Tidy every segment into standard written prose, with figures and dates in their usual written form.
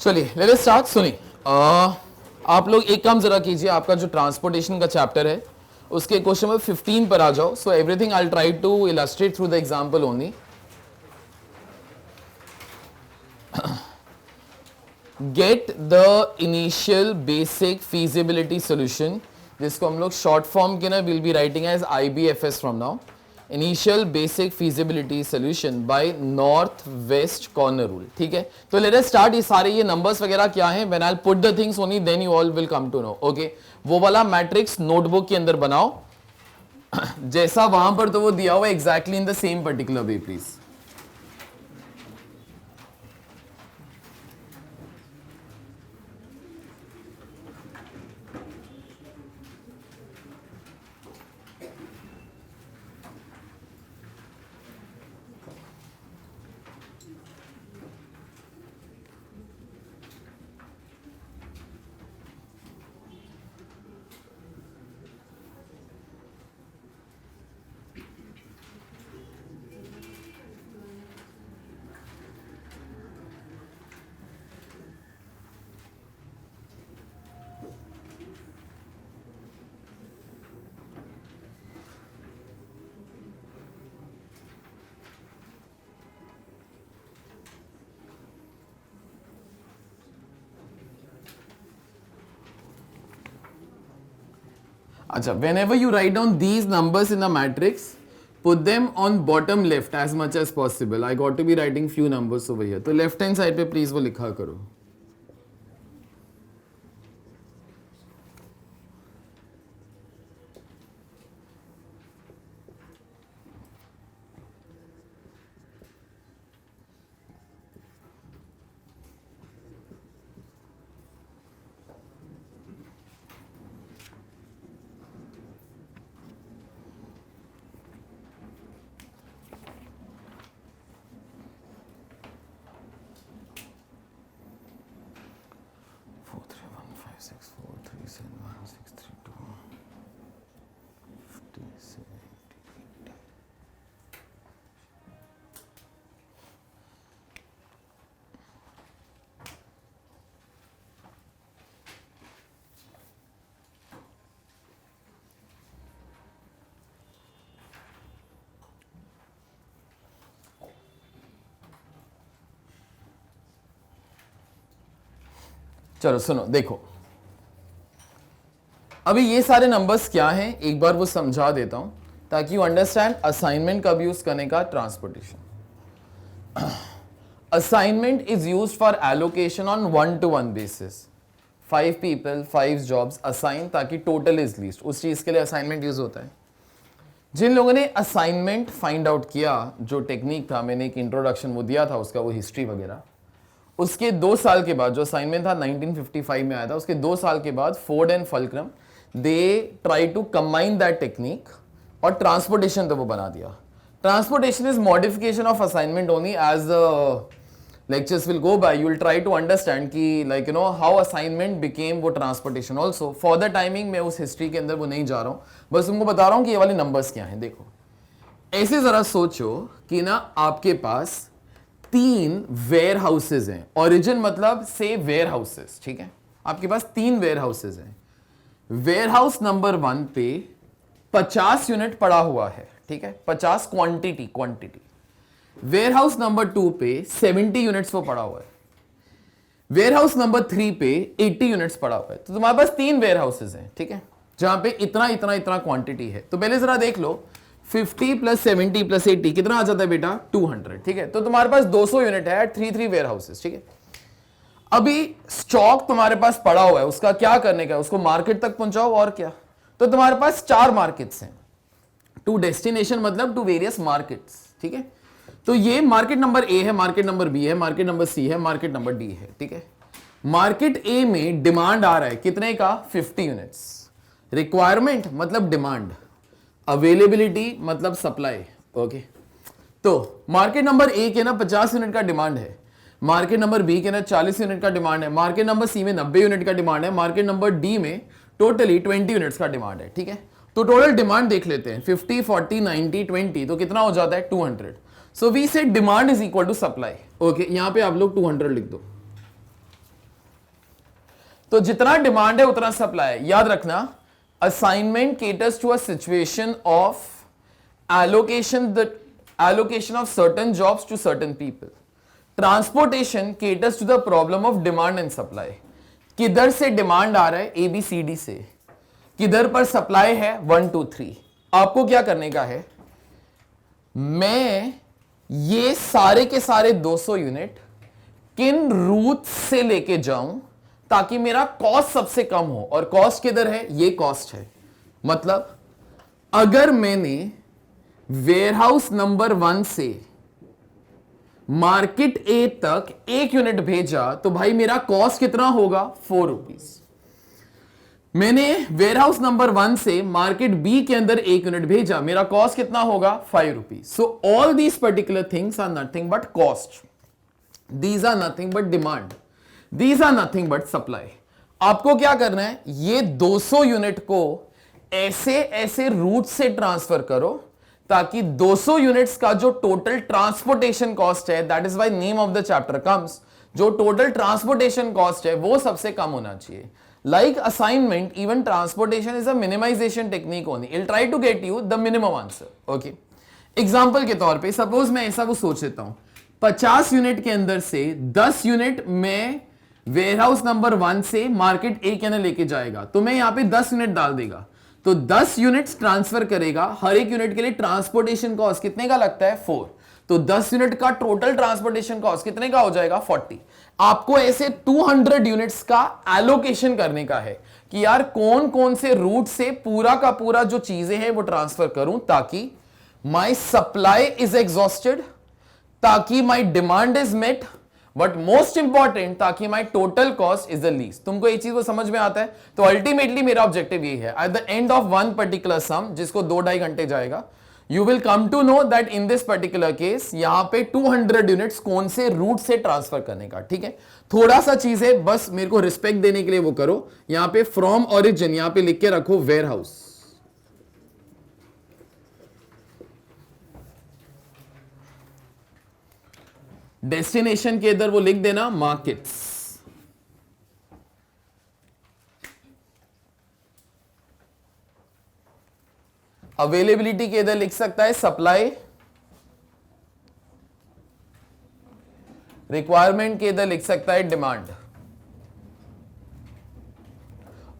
चलिए late us start. सुनिए, आप लोग एक काम जरा कीजिए, आपका जो ट्रांसपोर्टेशन का चैप्टर है उसके क्वेश्चन नंबर 15 पर आ जाओ। So everything I will try to illustrate through the example only. Get the initial basic feasibility solution, जिसको हम लोग शॉर्ट फॉर्म के ना will be writing as IBFS from now. Initial basic feasibility solution by north west corner rule. ठीक है, तो late us start. ये सारे ये नंबर्स वगैरह क्या हैं, when I will put the things only then you all will come to know. Okay, वो वाला मैट्रिक्स नोटबुक के अंदर बनाओ जैसा वहां पर तो वो दिया हुआ exactly in the same particular way please. अच्छा, whenever you write down these numbers in the matrix, put them on bottom left as much as possible. I got to be writing few numbers over here. तो left hand side पे please वो लिखा करो। चलो सुनो, देखो अभी ये सारे नंबर्स क्या हैं एक बार वो समझा देता हूं ताकि यू अंडरस्टैंड असाइनमेंट कब यूज करने का transportation. Assignment is used for allocation on 1-to-1 basis. 5 people 5 jobs assign, ताकि टोटल इज लीस्ट, उस चीज के लिए असाइनमेंट यूज होता है। जिन लोगों ने असाइनमेंट फाइंड आउट किया, जो टेक्निक था, मैंने एक इंट्रोडक्शन वो दिया था उसका, वो हिस्ट्री वगैरह, उसके 2 साल के बाद, जो असाइनमेंट था 1955 में आया था, उसके 2 साल के बाद Ford and Fulkerson they try to combine that technique और ट्रांसपोर्टेशन तो वो बना दिया। Transportation is modification of assignment only. As the lectures will go by you will try to understand कि like you know how assignment became वो transportation also. For the timing मैं उस history के अंदर वो नहीं जा रहा हूं, बस तुमको बता रहा हूं कि ये वाले नंबर्स क्या हैं। देखो ऐसे जरा सोचो कि ना आपके पास 3 वेयर हाउसेज हैं। ओरिजिन मतलब से वेयर हाउसेज, ठीक है, आपके पास 3 वेयर हाउसेज हैं। वेयर हाउस नंबर 1 पे 50 यूनिट पड़ा हुआ है, ठीक है, 50 क्वांटिटी। वेयर हाउस नंबर 2 पे 70 यूनिट्स वो पड़ा हुआ है। वेयर हाउस नंबर 3 पे 80 यूनिट्स पड़ा हुआ है। तो तुम्हारे पास 3 वेयर हाउसेज हैं, ठीक है, जहां पे इतना क्वांटिटी है। तो पहले जरा देख लो, 50 + 70 + 80 कितना आ जाता है बेटा? 200, ठीक है। तो तुम्हारे पास 200 यूनिट है, 3 वेयर हाउसेस, ठीक है। अभी स्टॉक तुम्हारे पास पड़ा हुआ है, उसका क्या करने का है? उसको मार्केट तक पहुंचाओ, और क्या। तो तुम्हारे पास 4 मार्केट्स हैं, टू डेस्टिनेशन मतलब टू वेरियस मार्केट्स, ठीक है। तो ये मार्केट नंबर ए है, मार्केट नंबर बी है, मार्केट नंबर सी है, मार्केट नंबर डी है, ठीक है। मार्केट ए में डिमांड आ रहा है कितने का? 50 यूनिट्स। रिक्वायरमेंट मतलब डिमांड, अवेलेबिलिटी मतलब सप्लाई, ओके। तो मार्केट नंबर ए के ना 50 यूनिट का डिमांड है, मार्केट नंबर बी के ना 40 यूनिट का डिमांड है, मार्केट नंबर सी में 90 यूनिट का डिमांड है, मार्केट नंबर डी में टोटली 20 यूनिट्स का डिमांड है, ठीक है। तो टोटल डिमांड देख लेते हैं, 50 40 90 20, तो कितना हो जाता है? 200। So we say demand is equal to supply, okay. यहां पे आप लोग 200 लिख दो। तो जितना डिमांड है उतना सप्लाई है। याद रखना, assignment caters to a situation of allocation of certain jobs to certain people. Transportation caters to the problem of demand and supply. किधर से डिमांड आ रहा है, ABCD से, किधर पर सप्लाई है 1 2 3। आपको क्या करने का है, मैं ये सारे के सारे 200 यूनिट किन रूट से लेके जाऊं ताकि मेरा कॉस्ट सबसे कम हो, और कॉस्ट किधर है, ये कॉस्ट है। मतलब अगर मैंने वेयरहाउस नंबर 1 से मार्केट ए तक 1 यूनिट भेजा तो भाई मेरा कॉस्ट कितना होगा, 4 रुपीज। मैंने वेयरहाउस नंबर 1 से मार्केट बी के अंदर 1 यूनिट भेजा, मेरा कॉस्ट कितना होगा, 5 rupees. So all these particular things are nothing but cost, these are nothing but demand, these are nothing but supply. आपको क्या करना है, ये 200 यूनिट को ऐसे ऐसे रूट से ट्रांसफर करो ताकि 200 यूनिट्स का जो टोटल ट्रांसपोर्टेशन कॉस्ट है, that is why name of the chapter comes, जो टोटल ट्रांसपोर्टेशन कॉस्ट है वो सबसे कम होना चाहिए। Like assignment, even transportation is a minimization technique only, it try to get you the minimum answer. Okay, example के तौर पे सपोज मैं ऐसा वो सोच लेता हूं, 50 यूनिट के अंदर से 10 यूनिट में वेयरहाउस नंबर 1 से मार्केट ए के अंदर लेके जाएगा, तो मैं यहां पे 10 यूनिट डाल देगा, तो 10 यूनिट्स ट्रांसफर करेगा। हर एक यूनिट के लिए ट्रांसपोर्टेशन कॉस्ट कितने का लगता है, 4। तो 10 यूनिट का टोटल ट्रांसपोर्टेशन कॉस्ट कितने का हो जाएगा, 40। आपको ऐसे 200 यूनिट्स का एलोकेशन करने का है कि यार कौन कौन से रूट से पूरा का पूरा जो चीजें हैं वो ट्रांसफर करूं ताकि माई सप्लाई इज एग्जॉस्टेड, ताकि my demand is met, but most important ताकि my total cost is the least. तुमको ये चीज वो समझ में आता है, तो अल्टीमेटली मेरा ऑब्जेक्टिव ये है, at the end of one particular sum जिसको 2-2.5 घंटे जाएगा, you will come to know that in this particular case यहां पे 200 यूनिट्स कौन से रूट से ट्रांसफर करने का। ठीक है, थोड़ा सा चीज है, बस मेरे को रिस्पेक्ट देने के लिए वो करो, यहां पे फ्रॉम ओरिजिन यहां पे लिख के रखो वेयर हाउस, डेस्टिनेशन के इधर वो लिख देना मार्केट्स, अवेलेबिलिटी के इधर लिख सकता है सप्लाई, रिक्वायरमेंट के इधर लिख सकता है डिमांड,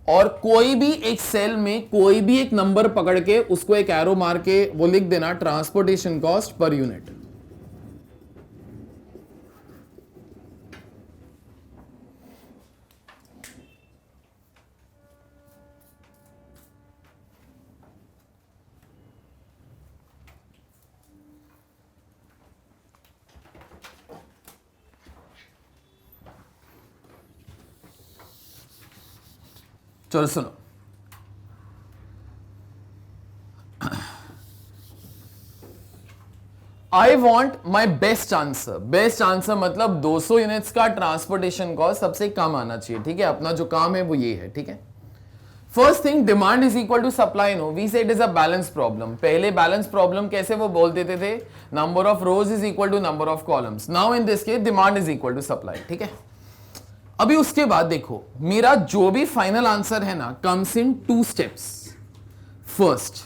और कोई भी एक सेल में कोई भी एक नंबर पकड़ के उसको एक एरो मार के वो लिख देना ट्रांसपोर्टेशन कॉस्ट पर यूनिट। चलो सुनो, I want my best answer. Best answer मतलब 200 यूनिट्स का ट्रांसपोर्टेशन कॉस्ट सबसे कम आना चाहिए। ठीक है, अपना जो काम है वो ये है। ठीक है, first thing, demand is equal to supply. No, we say it is a balance problem. पहले बैलेंस प्रॉब्लम कैसे वो बोल देते थे, number of rows is equal to number of columns. Now in this case demand is equal to supply. ठीक है, अभी उसके बाद देखो, मेरा जो भी फाइनल आंसर है ना कम्स इन 2 स्टेप्स। फर्स्ट,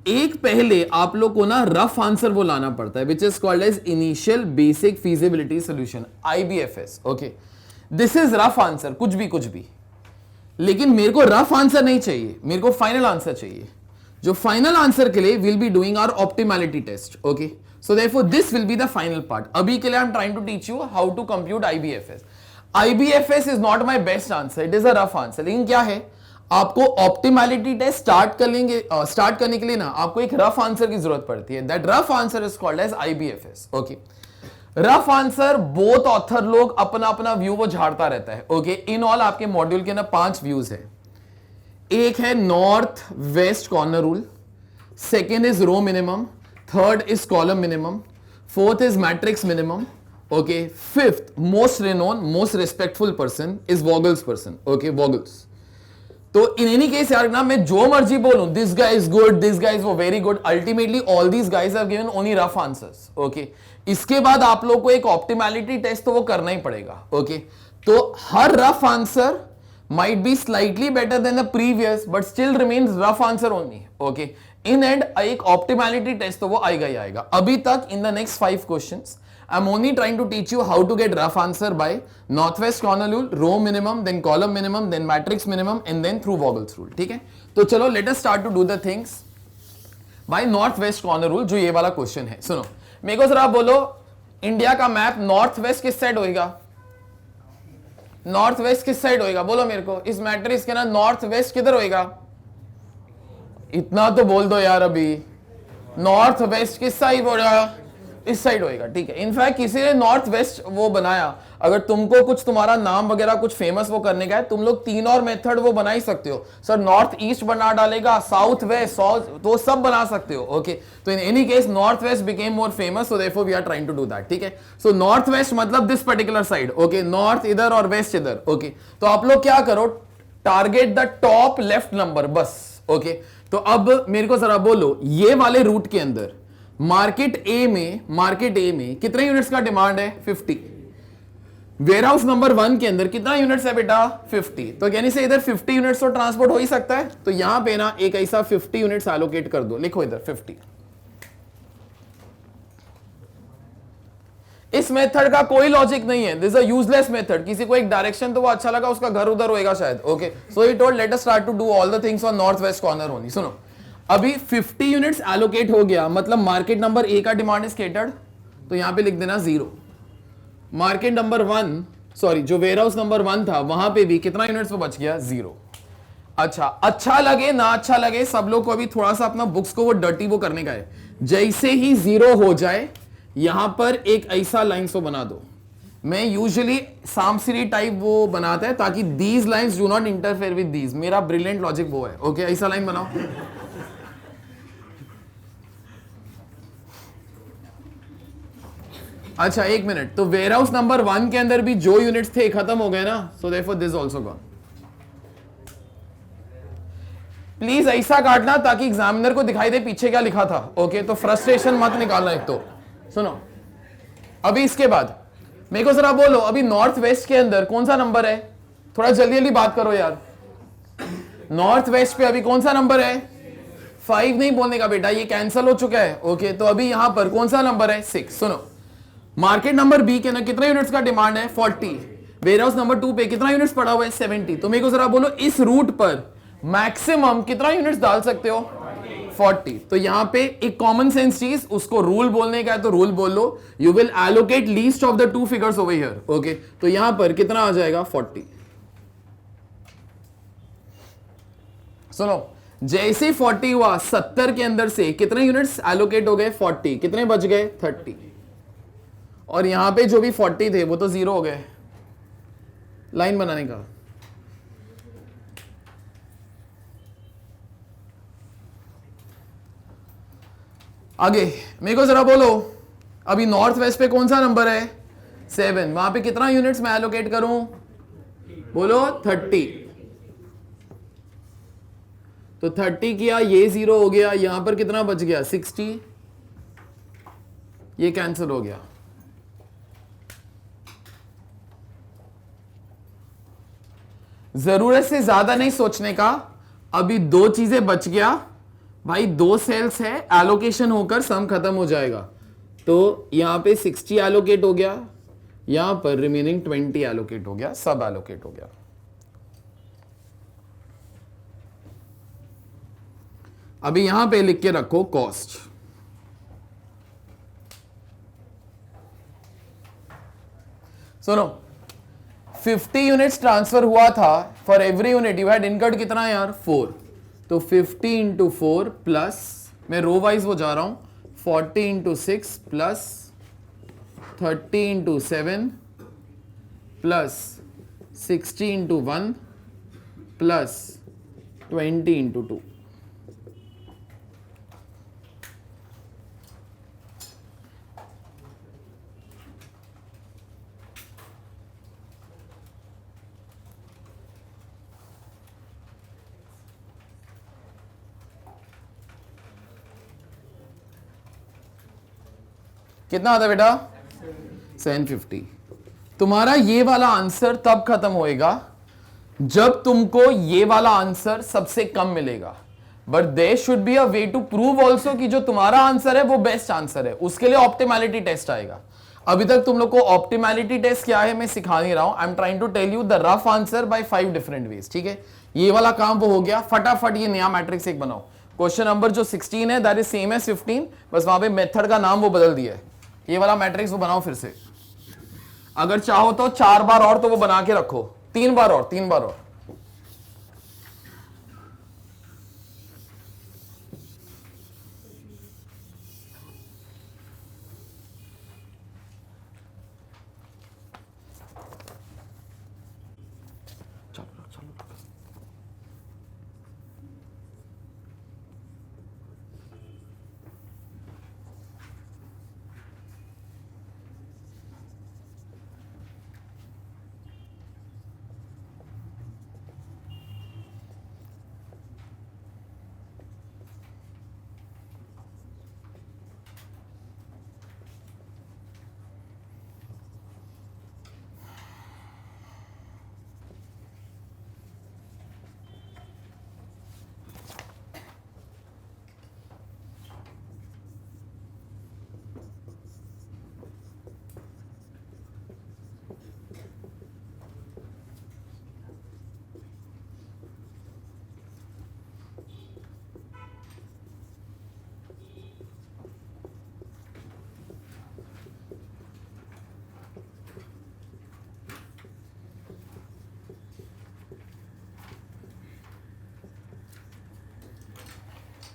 एक पहले आप लोग को ना रफ आंसर वो लाना पड़ता है, which is called as initial basic feasibility solution, IBFS। Okay, this is rough answer, कुछ भी, लेकिन मेरे को रफ आंसर नहीं चाहिए, मेरे को फाइनल आंसर चाहिए। जो फाइनल आंसर के लिए will be doing our optimality test. Okay, so therefore this will be the final part. अभी के लिए I am trying to teach you how to compute IBFS। IBFS is not my best answer, it is a rough answer. लेकिन क्या है, आपको optimality test start करने के लिए ना आपको एक रफ आंसर की जरूरत पड़ती है। That rough answer is called as IBFS। Okay, rough answer both author लोग अपना अपना व्यू वो झाड़ता रहता है। ओके, इन ऑल आपके मॉड्यूल के ना 5 व्यूज है। एक है north west corner rule, second is row minimum, third is column minimum, fourth is matrix minimum. Okay, fifth most renown most respectful person is Vogel's person. Okay, Vogel's. तो in any case यार ना मैं जो मर्जी बोलूं, this guy is good, this guy is very good, ultimately all these guys have given only rough answers. Okay, इसके बाद आप लोग को एक ऑप्टिमैलिटी टेस्ट तो वो करना ही पड़ेगा। ओके, तो हर rough answer might be slightly better than the previous but still remains rough answer only. Okay, in end एक optimality test तो वो आएगा ही आएगा. अभी तक in the next 5 questions I'm only trying to teach you how to get rough answer by northwest corner rule, row minimum, then column minimum, then matrix minimum and then through Vogel's rule. ठीक है, तो चलो let us start to do the things by northwest corner rule. जो ये वाला question है, सुनो मेरे को जरा बोलो, इंडिया का मैप नॉर्थ वेस्ट किस साइड होएगा? नॉर्थ वेस्ट किस साइड होएगा? बोलो मेरे को, इस मैट्रिक्स के ना नॉर्थ वेस्ट किधर होएगा? इतना तो बोल दो यार अभी, नॉर्थ वेस्ट किस साइड होएगा? इस साइड होएगा. ठीक है, इनफैक्ट किसी ने नॉर्थ वेस्ट वो बनाया, अगर तुमको कुछ तुम्हारा नाम वगैरह कुछ फेमस वो करने का है, तुम लोग 3 और मेथड वो बना ही सकते हो. सर नॉर्थ ईस्ट बना डालेगा, साउथ वेस्ट, साउथ, तो सब बना सकते हो. ओके, तो in any case north west became more famous, so therefore we are trying to do that. ठीक है, सो नॉर्थ वेस्ट मतलब this particular side. Okay, north इधर और वेस्ट इधर. ओके, तो आप लोग क्या करो, target the top left number बस. ओके, तो अब मेरे को जरा बोलो, ये वाले रूट के अंदर मार्केट ए में कितने यूनिट्स का डिमांड है? 50. वेयरहाउस नंबर 1 के अंदर कितना यूनिट्स है बेटा? 50. तो यानी से इधर 50 यूनिट्स तो ट्रांसपोर्ट हो ही सकता है. तो यहां पे ना एक ऐसा 50 यूनिट्स एलोकेट कर दो, लिखो इधर 50. इस मेथड का कोई लॉजिक नहीं है, this is a useless method. किसी को एक डायरेक्शन तो वो अच्छा लगा, उसका घर उधर होएगा शायद. Okay, so he told let us start to do all the things on north west corner only. सुनो, अभी 50 यूनिट्स एलोकेट हो गया, मतलब मार्केट नंबर ए का डिमांड इज केटर्ड, तो यहां पे लिख देना 0. मार्केट नंबर 1, सॉरी जो वेयरहाउस नंबर 1 था वहां पे भी कितना यूनिट्स वो बच गया? 0. अच्छा लगे ना अच्छा लगे, सब लोग को अभी थोड़ा सा अपना बुक्स को वो डर्टी वो करने का है. जैसे ही 0 हो जाए यहां पर एक ऐसा लाइन को बना दो. मैं यूजुअली सामसिरी टाइप वो बनाता है ताकि these lines do not interfere with these. मेरा ब्रिलियंट लॉजिक वो है. ओके, ऐसा लाइन बनाओ. अच्छा एक मिनट, तो वेयरहाउस नंबर 1 के अंदर भी जो यूनिट्स थे खत्म हो गए ना, सो therefore this also gone. Please ऐसा काटना ताकि एग्जामिनर को दिखाई दे पीछे क्या लिखा था. ओके, तो फ्रस्ट्रेशन मत निकालना. एक तो सुनो, अभी इसके बाद मेरे को जरा बोलो, अभी नॉर्थ वेस्ट के अंदर कौन सा नंबर है? थोड़ा जल्दी जल्दी बात करो यार. नॉर्थ वेस्ट पे अभी कौन सा नंबर है? 5 नहीं बोलने का बेटा, ये कैंसिल हो चुका है. ओके, तो अभी यहां पर कौन सा नंबर है? 6. सुनो, मार्केट नंबर बी के ना कितने यूनिट्स का डिमांड है? 40. वेयरहाउस नंबर 2 पे कितना यूनिट्स पड़ा हुआ है? 70. तो मेरे को जरा बोलो, इस रूट पर मैक्सिमम कितना यूनिट्स डाल सकते हो? 40. तो यहां पे एक कॉमन सेंस चीज, उसको रूल बोलने का है तो रूल बोल लो. You will allocate least of the 2 figures over here. Okay, तो यहां पर कितना आ जाएगा? 40. सुनो, जैसे 40 हुआ, 70 के अंदर से कितने यूनिट्स एलोकेट हो गए? 40. कितने बच गए? 30. और यहां पे जो भी 40 थे वो तो 0 हो गए. लाइन बनाने का आगे मेरे को जरा बोलो, अभी नॉर्थ वेस्ट पे कौन सा नंबर है? 7. वहां पे कितना यूनिट्स मैं एलोकेट करूं? बोलो 30. तो 30 किया, ये 0 हो गया, यहां पर कितना बच गया? 60. ये कैंसिल हो गया. जरूरत से ज्यादा नहीं सोचने का. अभी 2 चीजें बच गया भाई, 2 सेल्स है, एलोकेशन होकर सम खत्म हो जाएगा. तो यहां पे 60 एलोकेट हो गया, यहां पर रिमेनिंग 20 एलोकेट हो गया, सब एलोकेट हो गया. अभी यहां पे लिख के रखो कॉस्ट. सुनो, 50 यूनिट्स ट्रांसफर हुआ था. For every unit you had incurred कितना यार? 4. तो 50 इंटू 4 प्लस, मैं रो वाइज वो जा रहा हूं, 40 into 6 plus 30 into 7 plus 60 into 1 plus 20 into 2. कितना आता बेटा? 750. तुम्हारा ये वाला आंसर तब खत्म होएगा जब तुमको ये वाला आंसर सबसे कम मिलेगा, but there should be a way to prove also कि जो तुम्हारा आंसर है वो बेस्ट आंसर है, उसके लिए ऑप्टिमैलिटी टेस्ट आएगा। अभी तक तुम लोग को ऑप्टिमैलिटी टेस्ट क्या है मैं सिखा नहीं रहा हूं, I am trying to tell you the rough answer by 5 different ways. ठीक है, ये वाला काम वो हो गया, फटाफट ये नया मैट्रिक्स एक बनाओ। क्वेश्चन नंबर जो 16 है दैट इज सेम एज 15, बस वहां पे मेथड का नाम वो बदल दिया है। ये वाला मैट्रिक्स वो बनाओ फिर से, अगर चाहो तो 4 बार और तो वो बना के रखो, 3 बार और, 3 बार और। चलो चलो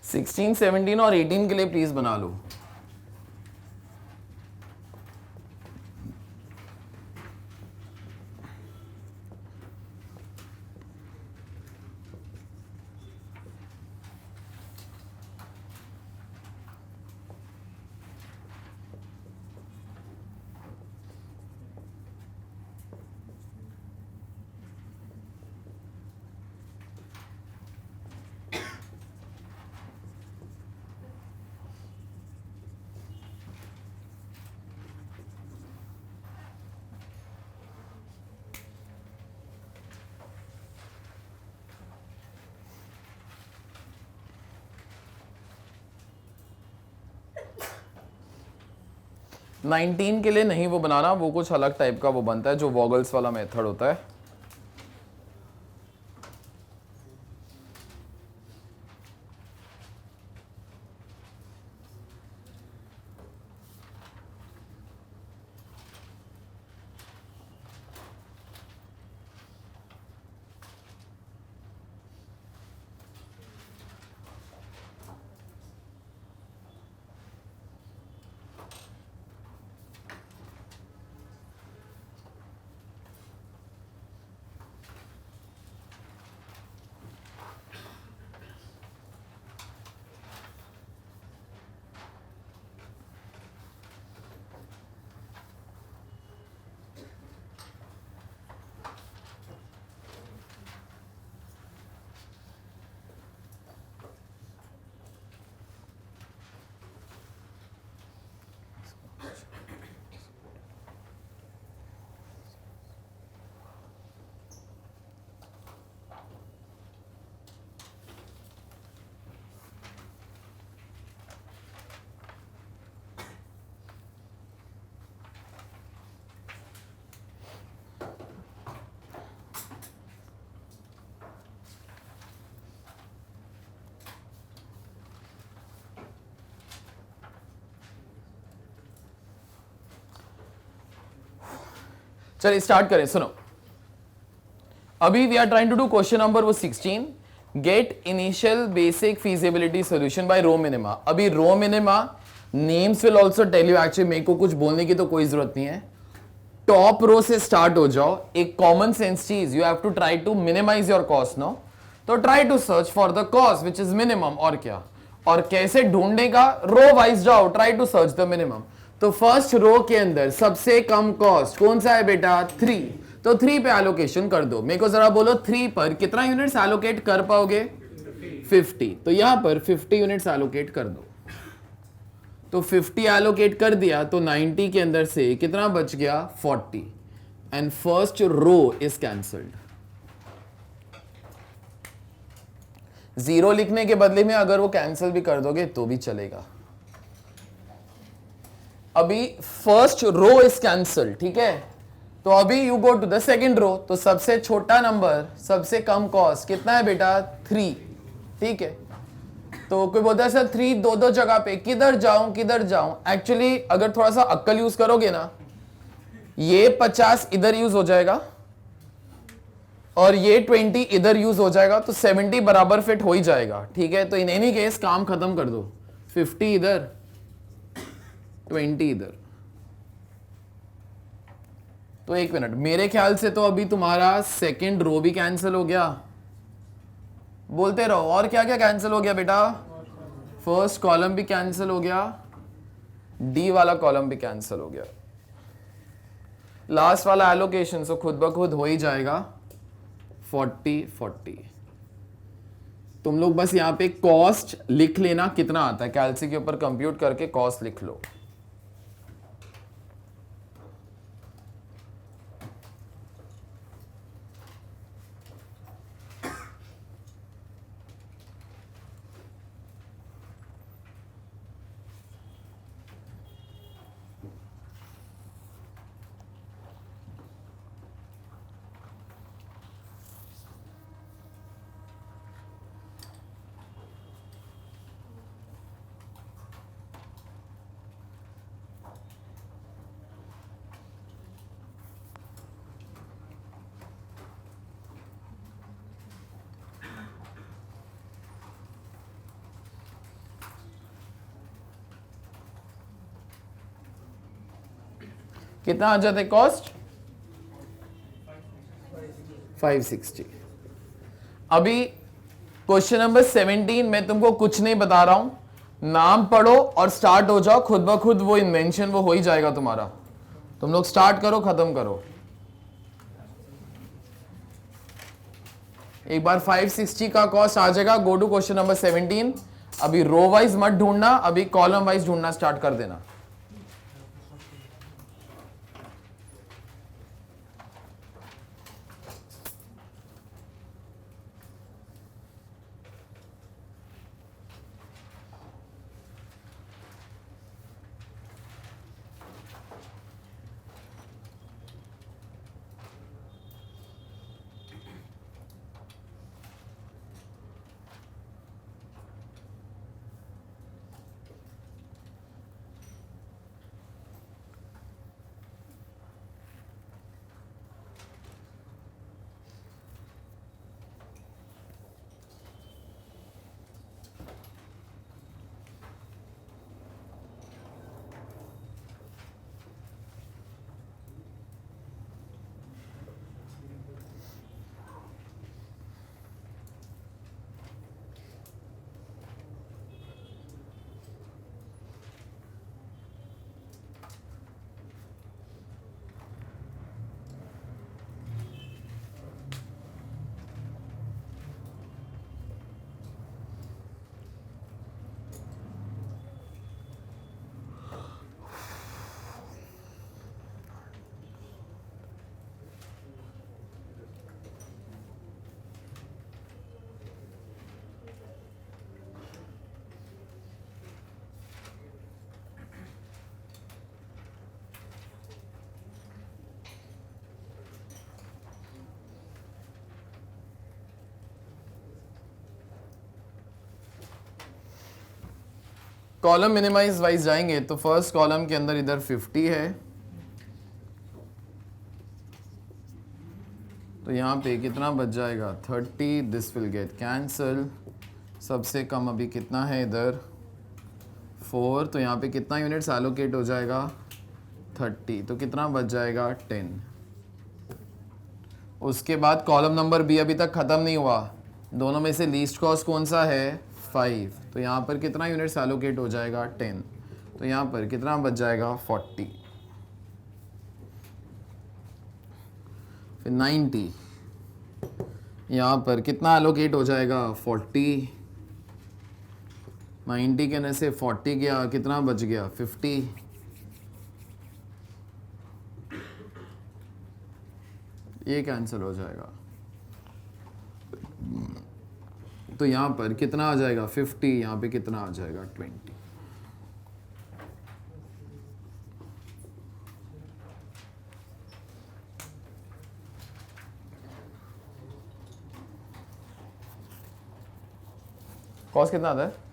16, 17 और 18 के लिए प्लीज बना लो। नाइनटीन के लिए नहीं वो बनाना, वो कुछ अलग टाइप का वो बनता है जो वॉगल्स वाला मेथड होता है। चलिए स्टार्ट करें, सुनो। अभी we are trying to do question number वो 16, get initial basic feasibility solution by row minima. अभी row minima names will also tell you, actually मेरे को कुछ बोलने की तो कोई जरूरत नहीं है। टॉप रो से स्टार्ट हो जाओ, एक कॉमन सेंस चीज, you have to try to minimize your cost no, तो try to search for the cost which is minimum. और क्या, और कैसे ढूंढने का, रो वाइज जाओ, try to search the minimum. तो फर्स्ट रो के अंदर सबसे कम कॉस्ट कौन सा है बेटा, 3, तो 3 पे एलोकेशन कर दो। मेरे को जरा बोलो 3 पर कितना यूनिट्स एलोकेट कर पाओगे, 50, तो यहां पर 50 यूनिट्स एलोकेट कर दो। तो 50 एलोकेट कर दिया तो 90 के अंदर से कितना बच गया, 40, and first row is cancelled. 0 लिखने के बदले में अगर वो कैंसिल भी कर दोगे तो भी चलेगा। अभी फर्स्ट रो इज कैंसल, ठीक है, तो अभी you go to the second row, तो सबसे छोटा नंबर, सबसे कम कॉस्ट कितना है बेटा 3, ठीक है। तो कोई बोलता है सर 3 दो जगह पे, किधर जाऊं। एक्चुअली अगर थोड़ा सा अक्कल यूज करोगे ना, ये 50 इधर यूज हो जाएगा और ये 20 इधर यूज हो जाएगा, तो 70 बराबर फिट हो ही जाएगा, ठीक है। तो इन एनी केस काम खत्म कर दो, 50 इधर 20 इधर। तो एक मिनट, मेरे ख्याल से तो अभी तुम्हारा सेकेंड रो भी कैंसिल हो गया, बोलते रहो। और क्या क्या कैंसिल हो गया बेटा? फर्स्ट कॉलम भी कैंसिल हो गया, डी वाला कॉलम भी कैंसिल हो गया, लास्ट वाला एलोकेशन सो खुद ब खुद हो ही जाएगा 40-40। तुम लोग बस यहां पे कॉस्ट लिख लेना कितना आता है, कैलसी के ऊपर कंप्यूट करके कॉस्ट लिख लो। कितना आ जाता है कॉस्ट? 560। अभी क्वेश्चन नंबर 17 मैं तुमको कुछ नहीं बता रहा हूं, नाम पढ़ो और स्टार्ट हो जाओ, खुद ब खुद वो इन्वेंशन वो हो ही जाएगा तुम्हारा। तुम लोग स्टार्ट करो, खत्म करो। एक बार 560 का कॉस्ट आ जाएगा, गो टू क्वेश्चन नंबर 17। अभी रो वाइज मत ढूंढना, अभी कॉलम वाइज ढूंढना स्टार्ट कर देना। कॉलम मिनिमाइज वाइज जाएंगे तो फर्स्ट कॉलम के अंदर इधर 50 है, तो यहां पे कितना बच जाएगा 30, दिस विल गेट कैंसल। सबसे कम अभी कितना है इधर 4, तो यहाँ पे कितना यूनिट्स एलोकेट हो जाएगा 30, तो कितना बच जाएगा 10। उसके बाद कॉलम नंबर बी अभी तक खत्म नहीं हुआ, दोनों में से लीस्ट कॉस्ट कौन सा है 5, तो यहाँ पर कितना यूनिट्स एलोकेट हो जाएगा 10, तो यहाँ पर कितना बच जाएगा 40। फिर 90, यहाँ पर कितना एलोकेट हो जाएगा 40, 90 के अंदर से 40 गया, कितना बच गया 50। ये कैंसिल हो जाएगा। तो यहाँ पर कितना आ जाएगा 50, यहाँ पे कितना आ जाएगा 20। कॉस्ट कितना आता है?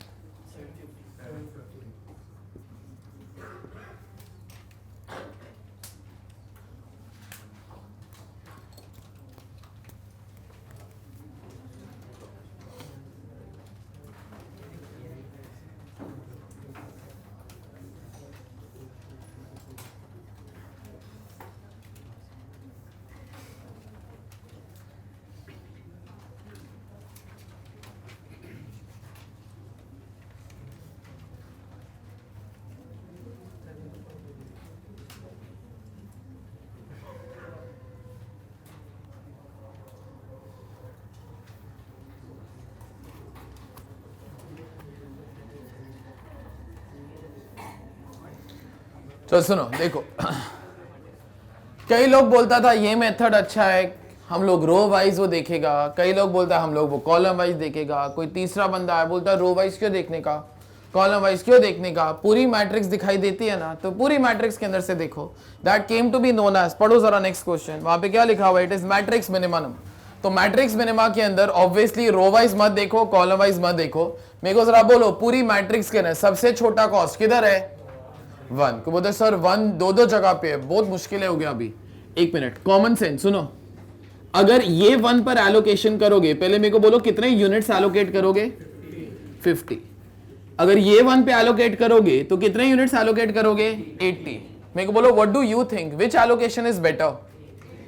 तो सुनो देखो, कई लोग बोलता था ये मेथड अच्छा है, हम लोग रो वाइज वो देखेगा, कई लोग बोलता है हम लोग वो कॉलम वाइज देखेगा, कोई तीसरा बंदा है बोलता है रो वाइज क्यों देखने का, कॉलम वाइज क्यों देखने का, पूरी मैट्रिक्स दिखाई देती है ना, तो पूरी मैट्रिक्स के अंदर से देखो। That came to be known as, पढ़ो जरा नेक्स्ट क्वेश्चन, वहां पे क्या लिखा हुआ है, इट इज मैट्रिक्स मिनिमम। तो मैट्रिक्स मिनिमा के अंदर ऑब्वियसली रो वाइज मत देखो, कॉलम वाइज मत देखो। मेरे को जरा बोलो पूरी मैट्रिक्स के अंदर सबसे छोटा कॉस्ट किधर है? 1। को बोलते सर 1 दो जगह पे है, बहुत मुश्किल हो गया अभी। एक मिनट, कॉमन सेंस सुनो, अगर ये 1 पर एलोकेशन करोगे, पहले मेरे को बोलो कितने यूनिट्स एलोकेट करोगे? 50। अगर ये 1 पे एलोकेट करोगे तो कितने यूनिट्स एलोकेट करोगे? 80। मेरे को बोलो what do you think, which allocation is better?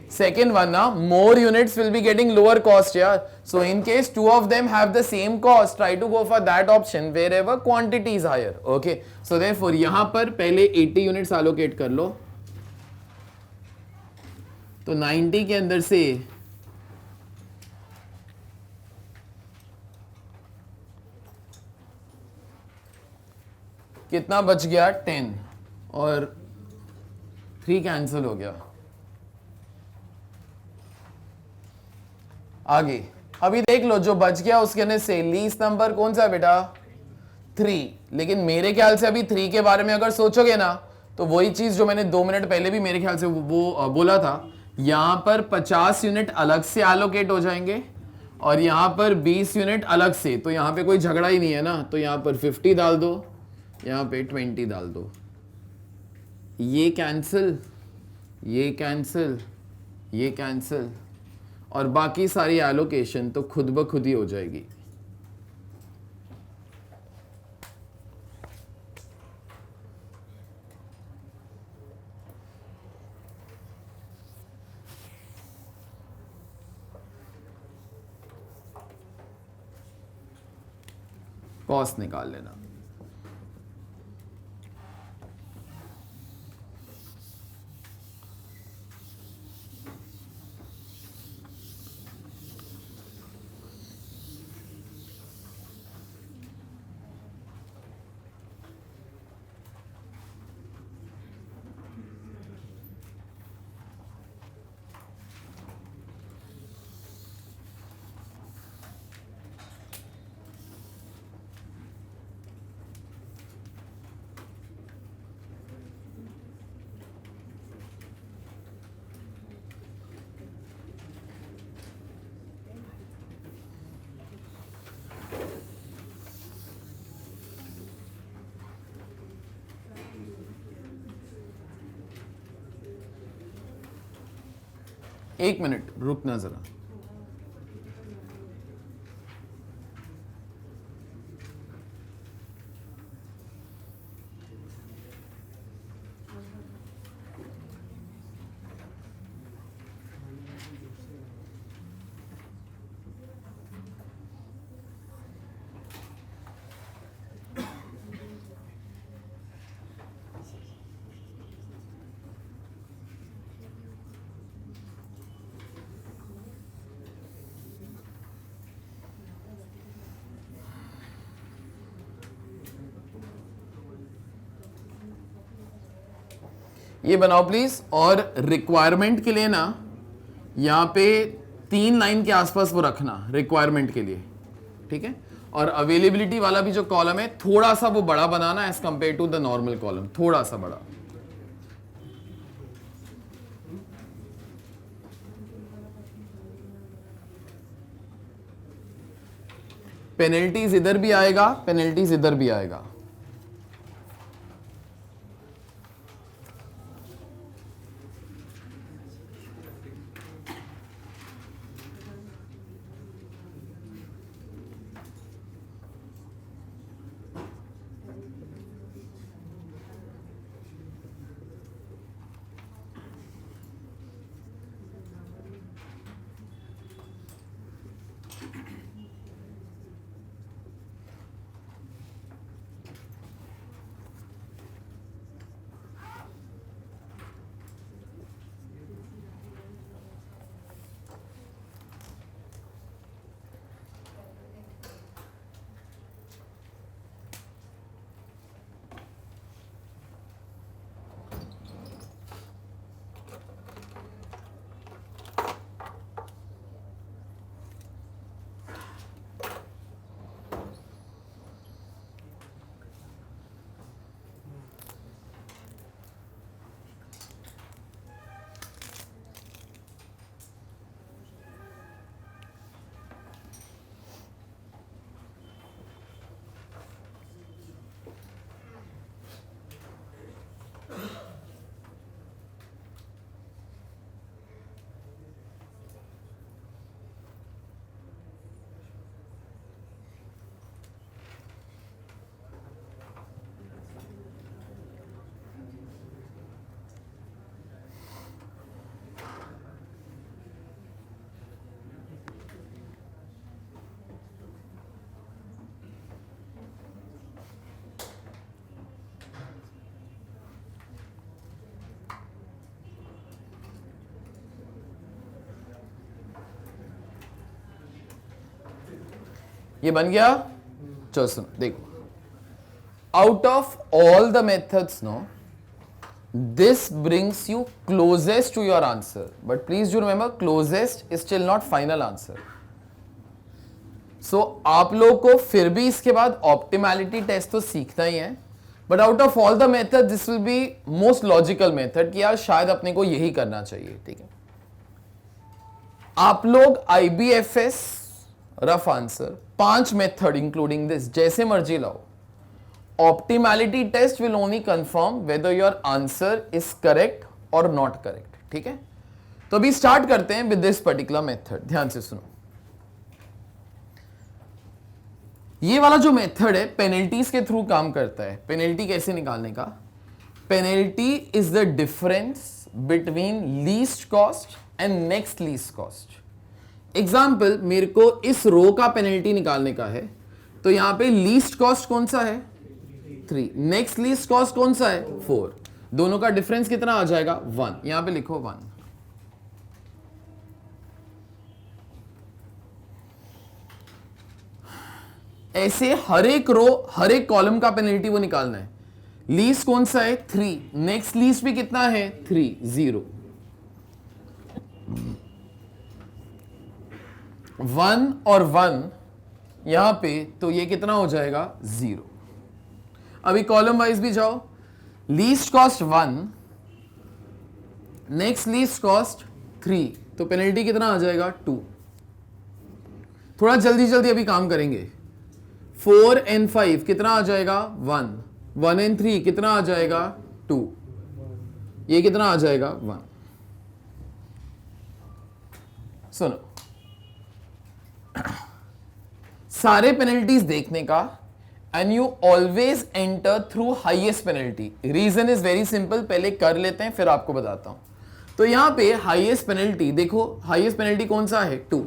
Second one, now more units will be getting lower cost, yeah. So in case two of them have the same cost, try to go for that option wherever quantity is higher. Okay. So therefore यहाँ पर पहले 80 units allocate कर लो, तो 90 के अंदर से कितना बच गया? 10 और 3 कैंसिल हो गया। आगे अभी देख लो जो बच गया उसके अंदर से लीस्ट नंबर कौन सा है बेटा? 3। लेकिन मेरे ख्याल से अभी 3 के बारे में अगर सोचोगे ना तो वही चीज जो मैंने 2 मिनट पहले भी मेरे ख्याल से वो बोला था, यहां पर 50 यूनिट अलग से एलोकेट हो जाएंगे और यहां पर 20 यूनिट अलग से, तो यहां पे कोई झगड़ा ही नहीं है ना, तो यहां पर 50 डाल दो, यहां पे 20 डाल दो, ये कैंसिल, ये कैंसिल, ये कैंसिल, और बाकी सारी एलोकेशन तो खुद ब खुद ही हो जाएगी। कॉस्ट निकाल लेना। एक मिनट रुकना जरा। ये बनाओ प्लीज, और रिक्वायरमेंट के लिए ना यहाँ पे 3 लाइन के आसपास वो रखना रिक्वायरमेंट के लिए। ठीक है। और अवेलेबिलिटी वाला भी जो कॉलम है थोड़ा सा वो बड़ा बनाना as compare to the normal column, थोड़ा सा बड़ा। पेनल्टीज इधर भी आएगा, पेनल्टीज इधर भी आएगा। ये बन गया। चलो सुनो देखो, out of all the methods no this brings you closest to your answer, but please do remember closest is still not final answer. So आप लोग को फिर भी इसके बाद ऑप्टिमैलिटी टेस्ट तो सीखना ही है, but out of all the method this will be most logical method कि यार शायद अपने को यही करना चाहिए। ठीक है, आप लोग IBFS rough answer 5 method including this जैसे मर्जी लाओ, optimality test will only confirm whether your answer is correct और नॉट करेक्ट। ठीक है, तो अभी स्टार्ट करते हैं विद दिस पर्टिकुलर मेथड। ध्यान से सुनो, ये वाला जो मेथड है पेनल्टीज के थ्रू काम करता है। पेनल्टी कैसे निकालने का? Penalty is the difference between least cost and next least cost. Example, मेरे को इस रो का पेनल्टी निकालने का है, तो यहां पे लीस्ट कॉस्ट कौन सा है? 3। नेक्स्ट लीस्ट कॉस्ट कौन सा है? 4। दोनों का डिफरेंस कितना आ जाएगा? 1। यहां पे लिखो 1। ऐसे हर एक रो हर एक कॉलम का पेनल्टी वो निकालना है। लीस्ट कौन सा है? 3। नेक्स्ट लीस्ट भी कितना है? 3, 0। 1 और 1 यहां पे, तो ये कितना हो जाएगा? 0। अभी कॉलम वाइज भी जाओ, least cost 1, next least cost 3, तो पेनल्टी कितना आ जाएगा? 2। थोड़ा जल्दी जल्दी अभी काम करेंगे। 4 and 5 कितना आ जाएगा? 1। 1 and 3 कितना आ जाएगा? 2। ये कितना आ जाएगा? 1। सुनो, सारे पेनल्टीज देखने का, and you always enter through highest penalty. Reason is very simple, पहले कर लेते हैं फिर आपको बताता हूं। तो यहां पे हाईएस्ट पेनल्टी देखो, हाईएस्ट पेनल्टी कौन सा है? 2।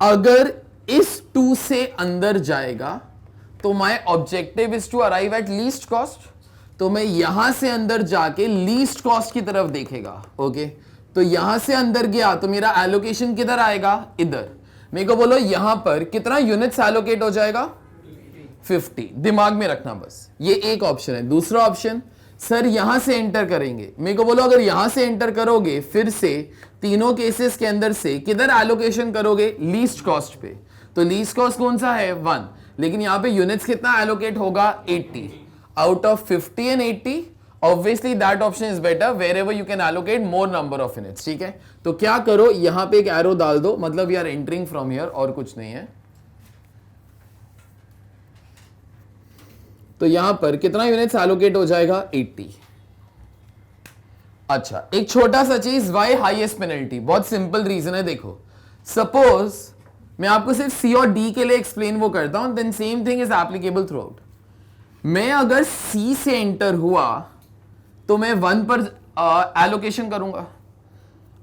अगर इस 2 से अंदर जाएगा तो my objective is to arrive at least cost, तो मैं यहां से अंदर जाके लीस्ट कॉस्ट की तरफ देखेगा। ओके, तो यहां से अंदर गया तो मेरा एलोकेशन किधर आएगा? इधर। मेरे को बोलो यहां पर कितना यूनिट्स एलोकेट हो जाएगा? 50। दिमाग में रखना बस, ये एक ऑप्शन है। दूसरा ऑप्शन, सर यहां से एंटर करेंगे। मेरे को बोलो अगर यहां से एंटर करोगे, फिर से तीनों केसेस के अंदर से किधर एलोकेशन करोगे? लीस्ट कॉस्ट पे। तो लीस्ट कॉस्ट कौन सा है 1, लेकिन यहां पे यूनिट्स कितना एलोकेट होगा 80 out of 50 and 80. Obviously that option is better wherever you can allocate more number of units. ठीक है, तो क्या करो यहां पे एक एरो डाल दो, मतलब you are entering from here और कुछ नहीं है. तो यहां पर कितना यूनिट्स एलोकेट हो जाएगा 80. अच्छा, एक छोटा सा चीज, वाई हाईएस्ट पेनल्टी. बहुत सिंपल रीजन है. देखो सपोज मैं आपको सिर्फ सी और डी के लिए एक्सप्लेन वो करता हूं, then same thing is applicable throughout. मैं अगर सी से एंटर हुआ तो मैं 1 पर एलोकेशन करूंगा.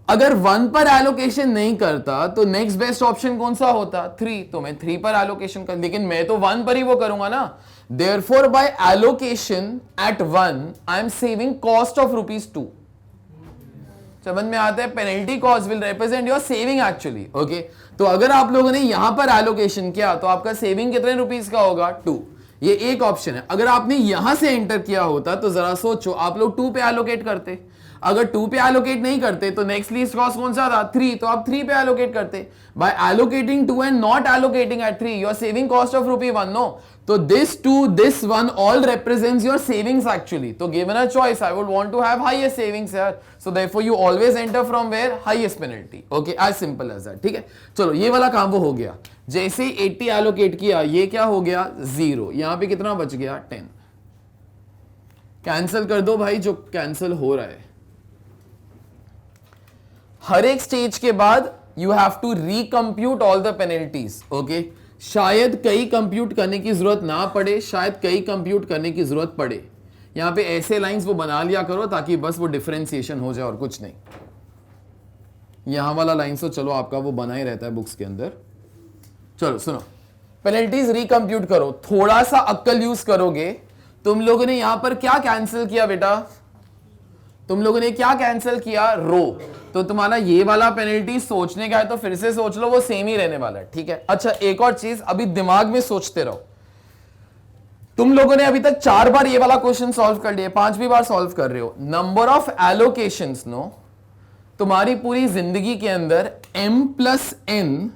अगर 1 पर एलोकेशन नहीं करता तो नेक्स्ट बेस्ट ऑप्शन कौन सा होता 3, तो मैं 3 पर एलोकेशन कर, लेकिन मैं तो 1 पर ही वो करूंगा ना. Therefore by allocation at 1 I am saving cost of ₹2. समझ में आता है? Penalty cost will represent your saving actually. Okay, तो अगर आप लोगों ने यहां पर एलोकेशन किया तो आपका सेविंग कितने रुपीस का होगा 2. ये एक ऑप्शन है. अगर आपने यहां से एंटर किया होता तो जरा सोचो, आप लोग 2 पे एलोकेट करते. अगर 2 पे एलोकेट नहीं करते तो नेक्स्ट लीस्ट कॉस्ट कौन सा था 3, तो आप 3 पे एलोकेट करते. By allocating 2 and not allocating at 3 you are saving cost of ₹1. No, तो this 2 this 1 all represents your savings actually. तो given a choice I would want to have highest savings here, so therefore you always enter from where highest penalty. Okay, as simple as that. ठीक है, चलो ये वाला काम वो हो गया. जैसे ही 80 एलोकेट किया ये क्या हो गया 0. यहां पे कितना बच गया 10. कैंसिल कर दो भाई जो कैंसिल हो रहा है. हर एक स्टेज के बाद you have to recompute all the penalties. Okay, शायद कई कंप्यूट करने की जरूरत ना पड़े, शायद कई कंप्यूट करने की जरूरत पड़े. यहां पे ऐसे लाइंस वो बना लिया करो ताकि बस वो डिफरेंशिएशन हो जाए और कुछ नहीं. यहां वाला लाइंस तो चलो आपका वो बना ही रहता है बुक्स के अंदर. चलो सुनो, पेनल्टीज रिकंप्यूट करो. थोड़ा सा अक्ल यूज करोगे. तुम लोगों ने यहां पर क्या कैंसिल किया बेटा, तुम लोगों ने क्या कैंसिल किया रो. तो तुम्हारा ये वाला पेनल्टी सोचने का है तो फिर से सोच लो, वो सेम ही रहने वाला है. ठीक है, अच्छा एक और चीज अभी दिमाग में सोचते रहो. तुम लोगों ने अभी तक 4 बार ये वाला क्वेश्चन सॉल्व कर लिया, 5वीं बार सॉल्व कर रहे हो. नंबर ऑफ एलोकेशंस नो तुम्हारी पूरी जिंदगी के अंदर m+n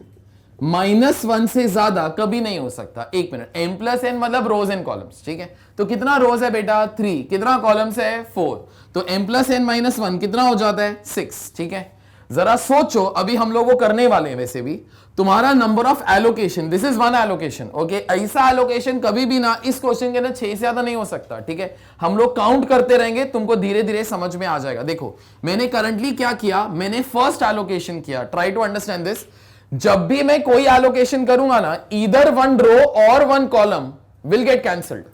-1 से ज्यादा कभी नहीं हो सकता. एक मिनट, m+n मतलब रोज एंड कॉलम्स. ठीक है, तो कितना रोज है बेटा 3, कितना कॉलम्स है 4, तो m+n -1 कितना हो जाता है 6. ठीक है, जरा सोचो, अभी हम लोग वो करने वाले हैं. वैसे भी तुम्हारा number of allocation, this is 1 allocation. Okay, ऐसा एलोकेशन कभी भी ना इस क्वेश्चन के अंदर 6 से ज्यादा नहीं हो सकता. ठीक है, हम लोग काउंट करते रहेंगे, तुमको धीरे धीरे समझ में आ जाएगा. देखो मैंने करंटली क्या किया, मैंने फर्स्ट एलोकेशन किया. Try to understand this. जब भी मैं कोई एलोकेशन करूंगा ना, ईदर 1 रो और 1 कॉलम विल गेट कैंसल्ड.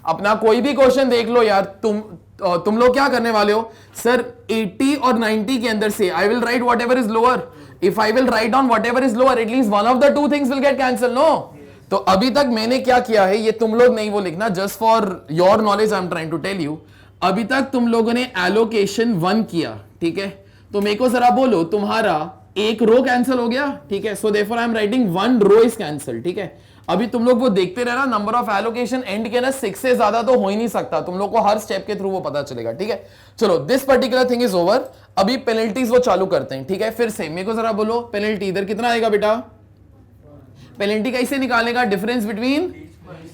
अपना कोई भी क्वेश्चन देख लो यार, तुम लोग क्या करने वाले हो सर, 80 और 90 के अंदर से I will write whatever is lower. If I will write on whatever is lower, at least one of the 2 things will get cancel. No, तो अभी तक मैंने क्या किया है ये तुम लोग नहीं वो लिखना, just for your knowledge I am trying to tell you. अभी तक तुम लोगों ने एलोकेशन 1 किया. ठीक है, तो मेरे को जरा बोलो तुम्हारा एक रो कैंसिल हो गया. ठीक है, so therefore I am writing 1 row is cancel. ठीक है, अभी तुम लोग वो देखते रहना. नंबर ऑफ एलोकेशन एंड के ना 6 से ज्यादा तो हो ही नहीं सकता. तुम लोग को हर स्टेप के थ्रू वो पता चलेगा. ठीक है, चलो this particular thing is over. अभी पेनल्टीज वो चालू करते हैं. ठीक है, फिर से मेरे को जरा बोलो पेनल्टी इधर कितना आएगा बेटा. पेनल्टी कैसे निकालेगा, difference between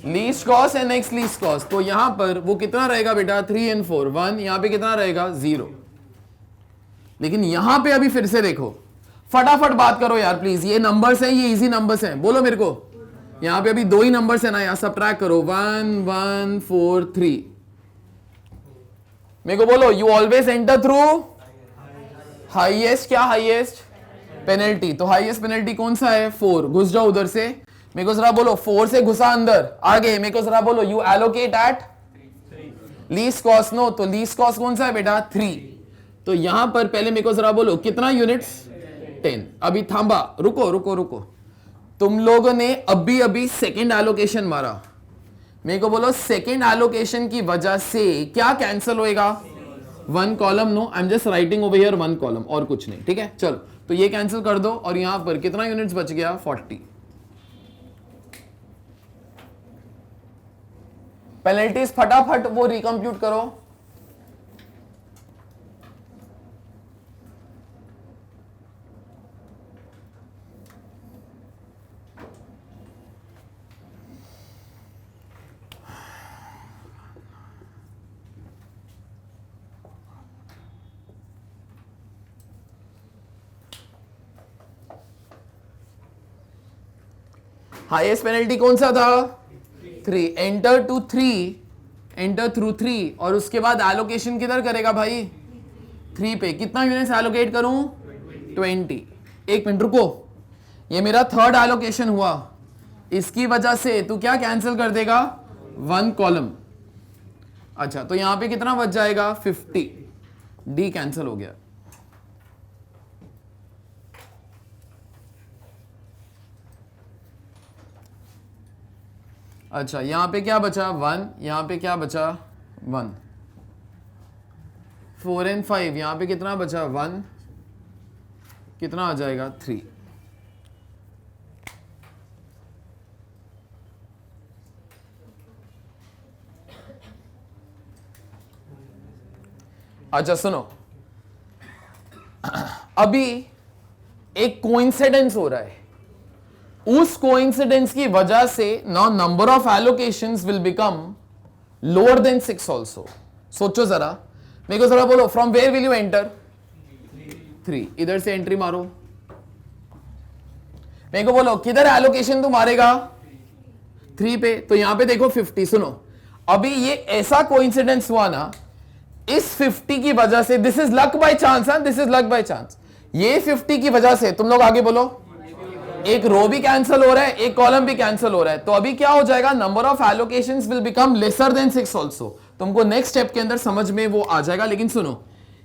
least cost and next least cost. तो यहां पर वो कितना रहेगा बेटा 3 and 4 1, यहां पे कितना रहेगा 0. लेकिन यहां पे अभी फिर से देखो, फटाफट बात करो यार प्लीज. ये नंबर्स हैं, ये इजी नंबर्स हैं, बोलो मेरे को. यहां पे अभी 2 ही नंबर्स है ना, यहां सब्ट्रैक्ट करो 1 1 4 3. मेरे को बोलो you always enter through highest. क्या हाईएस्ट पेनल्टी, तो हाईएस्ट पेनल्टी कौन सा है 4. घुस जाओ उधर से. मेरे को जरा बोलो 4 से घुसा अंदर. आगे मेरे को जरा बोलो you allocate at least cost. No, तो लीस्ट कॉस्ट कौन सा है बेटा 3. तो यहां पर पहले मेरे को जरा बोलो कितना यूनिट्स 10. अभी थांबा, रुको रुको रुको. तुम लोगों ने अभी अभी सेकंड एलोकेशन मारा. मेरे को बोलो सेकंड एलोकेशन की वजह से क्या कैंसिल होएगा 1 column. No, I am just writing over here 1 column और कुछ नहीं. ठीक है, चलो तो ये कैंसिल कर दो और यहां पर कितना यूनिट्स बच गया 40. पेनल्टीज फटाफट वो रिकंप्यूट करो. हाईएस्ट पेनल्टी कौन सा था? 3. एंटर टू 3, एंटर थ्रू 3, और उसके बाद एलोकेशन किधर करेगा भाई? 3 पे. कितना यूनिट्स एलोकेट करूं? 20. एक मिनट रुको, ये मेरा थर्ड एलोकेशन हुआ, इसकी वजह से तू क्या कैंसिल कर देगा? 1 कॉलम. अच्छा, तो यहां पे कितना बच जाएगा? 50. डी कैंसिल हो गया. अच्छा, यहां पे क्या बचा? 1. यहां पे क्या बचा? 1. 4 and 5, यहां पे कितना बचा? 1. कितना आ जाएगा? 3. अच्छा सुनो, अभी एक कोइंसिडेंस हो रहा है, उस कोइंसिडेंस की वजह से now number of allocations will become lower than 6 also. सोचो जरा, मेरे को जरा बोलो, from where will you enter? 3. इधर से एंट्री मारो. मेरे को बोलो किधर एलोकेशन तू मारेगा? 3 पे. तो यहां पे देखो 50. सुनो, अभी ये ऐसा कोइंसिडेंस हुआ ना, इस 50 की वजह से, this is luck by chance, this is luck by chance, ये 50 की वजह से तुम लोग आगे बोलो, एक रो भी कैंसिल हो रहा है, एक कॉलम भी कैंसिल हो रहा है. तो अभी क्या हो जाएगा? Number of allocations will become lesser than 6 also. तुमको नेक्स्ट स्टेप के अंदर समझ में वो आ जाएगा. लेकिन सुनो,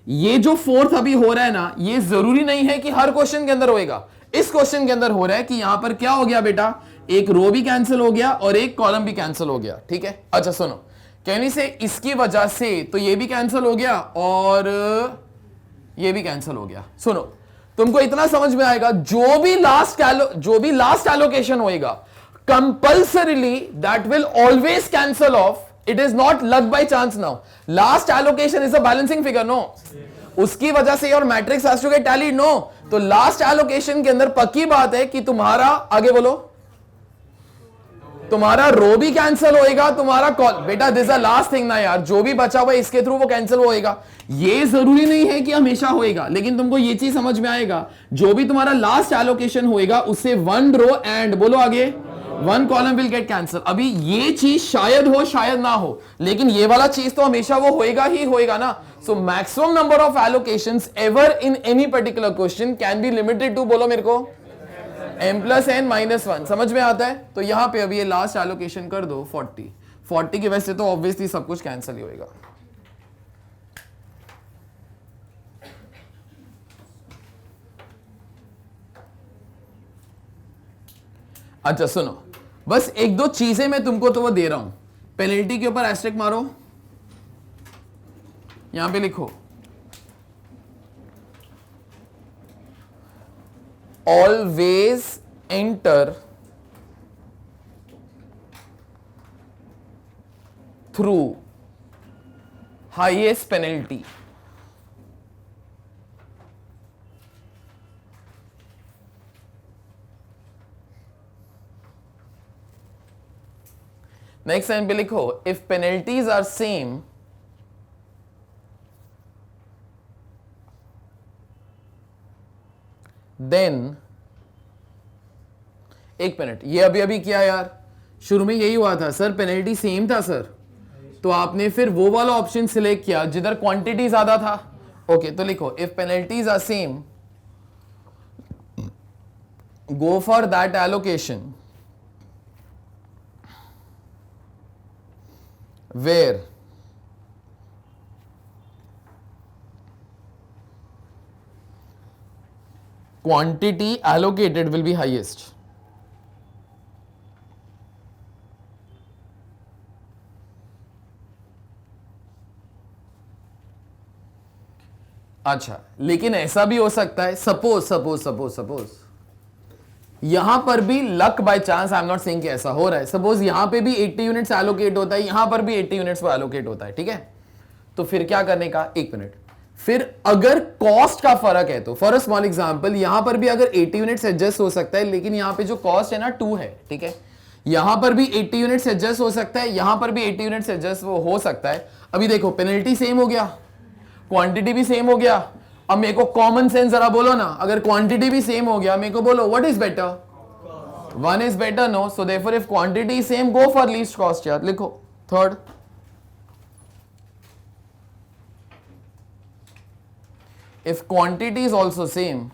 ये जो फोर्थ अभी हो रहा है ना, ये जरूरी नहीं है कि हर क्वेश्चन के अंदर होएगा. इस क्वेश्चन के अंदर हो रहा है कि यहां पर क्या हो गया बेटा? एक रो भी कैंसिल हो गया और एक कॉलम भी कैंसिल हो गया. ठीक है. अच्छा सुनो, कहने से इसकी वजह से तो ये भी कैंसिल हो गया और ये भी कैंसिल हो गया. सुनो, तुमको इतना समझ में आएगा, जो भी लास्ट एलोकेशन होएगा, compulsorily that will always cancel off. It is not luck by chance. Now last allocation is a balancing figure. No, उसकी वजह से your matrix has to get tallied. No, तो लास्ट एलोकेशन के अंदर पक्की बात है कि तुम्हारा, आगे बोलो, तुम्हारा रो भी कैंसिल होएगा, तुम्हारा कॉल. बेटा दिस अ लास्ट थिंग ना यार, जो भी बचा हुआ इसके थ्रू वो कैंसिल होएगा. ये जरूरी नहीं है कि हमेशा होएगा, लेकिन तुमको ये चीज समझ में आएगा, जो भी तुम्हारा लास्ट एलोकेशन होएगा उससे 1 रो एंड बोलो आगे 1 कॉलम विल गेट कैंसिल. अभी ये चीज शायद हो शायद ना हो, लेकिन ये वाला चीज तो हमेशा वो होएगा ही होएगा ना. So maximum number of allocations ever in any particular question can be limited to, बोलो मेरे को, m+n-1. समझ में आता है? तो यहां पे अभी ये लास्ट एलोकेशन कर दो 40. 40 की वजह से तो ऑब्वियसली सब कुछ कैंसिल ही होएगा. अच्छा सुनो, बस एक दो चीजें मैं तुमको तो वो दे रहा हूं. पेनल्टी के ऊपर एस्टेरिस्क मारो, यहां पे लिखो always enter through highest penalty. Next line पे लिखो, if penalties are same, then, एक मिनट, ये अभी अभी किया यार, शुरू में यही हुआ था सर, पेनल्टी सेम था सर, तो आपने फिर वो वाला ऑप्शन सिलेक्ट किया जिधर क्वांटिटी ज्यादा था. ओके, तो लिखो if penalties are same, go for that allocation where quantity allocated will be highest. अच्छा, लेकिन ऐसा भी हो सकता है, सपोज यहां पर भी luck by chance, I am not saying कि ऐसा हो रहा है, सपोज यहां पे भी 80 यूनिट्स एलोकेट होता है, यहां पर भी 80 यूनिट्स एलोकेट होता है. ठीक है, तो फिर क्या करने का, एक मिनट, फिर अगर कॉस्ट का फर्क है तो फॉर अ स्मॉल एग्जांपल, यहां पर भी अगर 80 यूनिट्स एडजस्ट हो सकता है, लेकिन यहां पे जो कॉस्ट है ना 2 है. ठीक है, यहां पर भी 80 यूनिट्स एडजस्ट हो सकता है, यहां पर भी 80 यूनिट्स एडजस्ट हो सकता है. अभी देखो, पेनल्टी सेम हो गया, क्वांटिटी भी सेम हो गया. अब मेरे को कॉमन सेंस जरा बोलो ना, अगर क्वांटिटी भी सेम हो गया, मेरे को बोलो what is better, 1 is better, no? So therefore if quantity is same, go for least cost यार. लिखो third. If quantity is also same,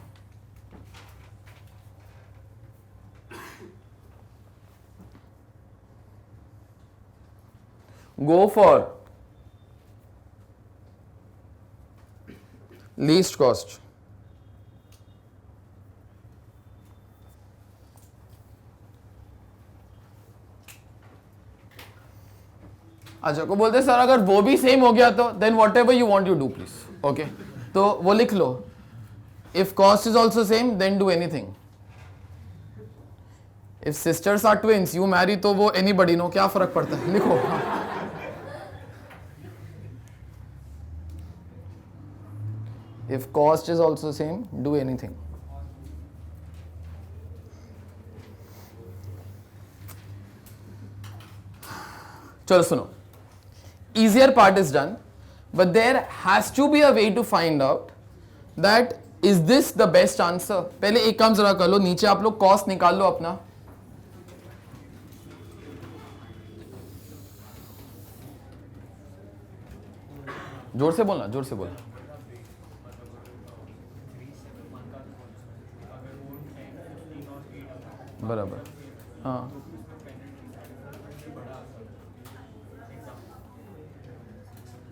go for least cost. अच्छा को बोलते सर अगर वो भी सेम हो गया तो then whatever you want you do please. Okay तो वो लिख लो. If cost is also same then do anything. If sisters are twins you marry तो वो एनीबडी नो, क्या फर्क पड़ता है. लिखो. If cost is also same do anything. चलो सुनो. Easier part is done, but there has to be a way to find out that is this the best answer. पहले एक काम जरा कर लो, नीचे आप लोग कॉस्ट निकाल लो अपना. जोर से बोलना, जोर से बोलना. बराबर. हाँ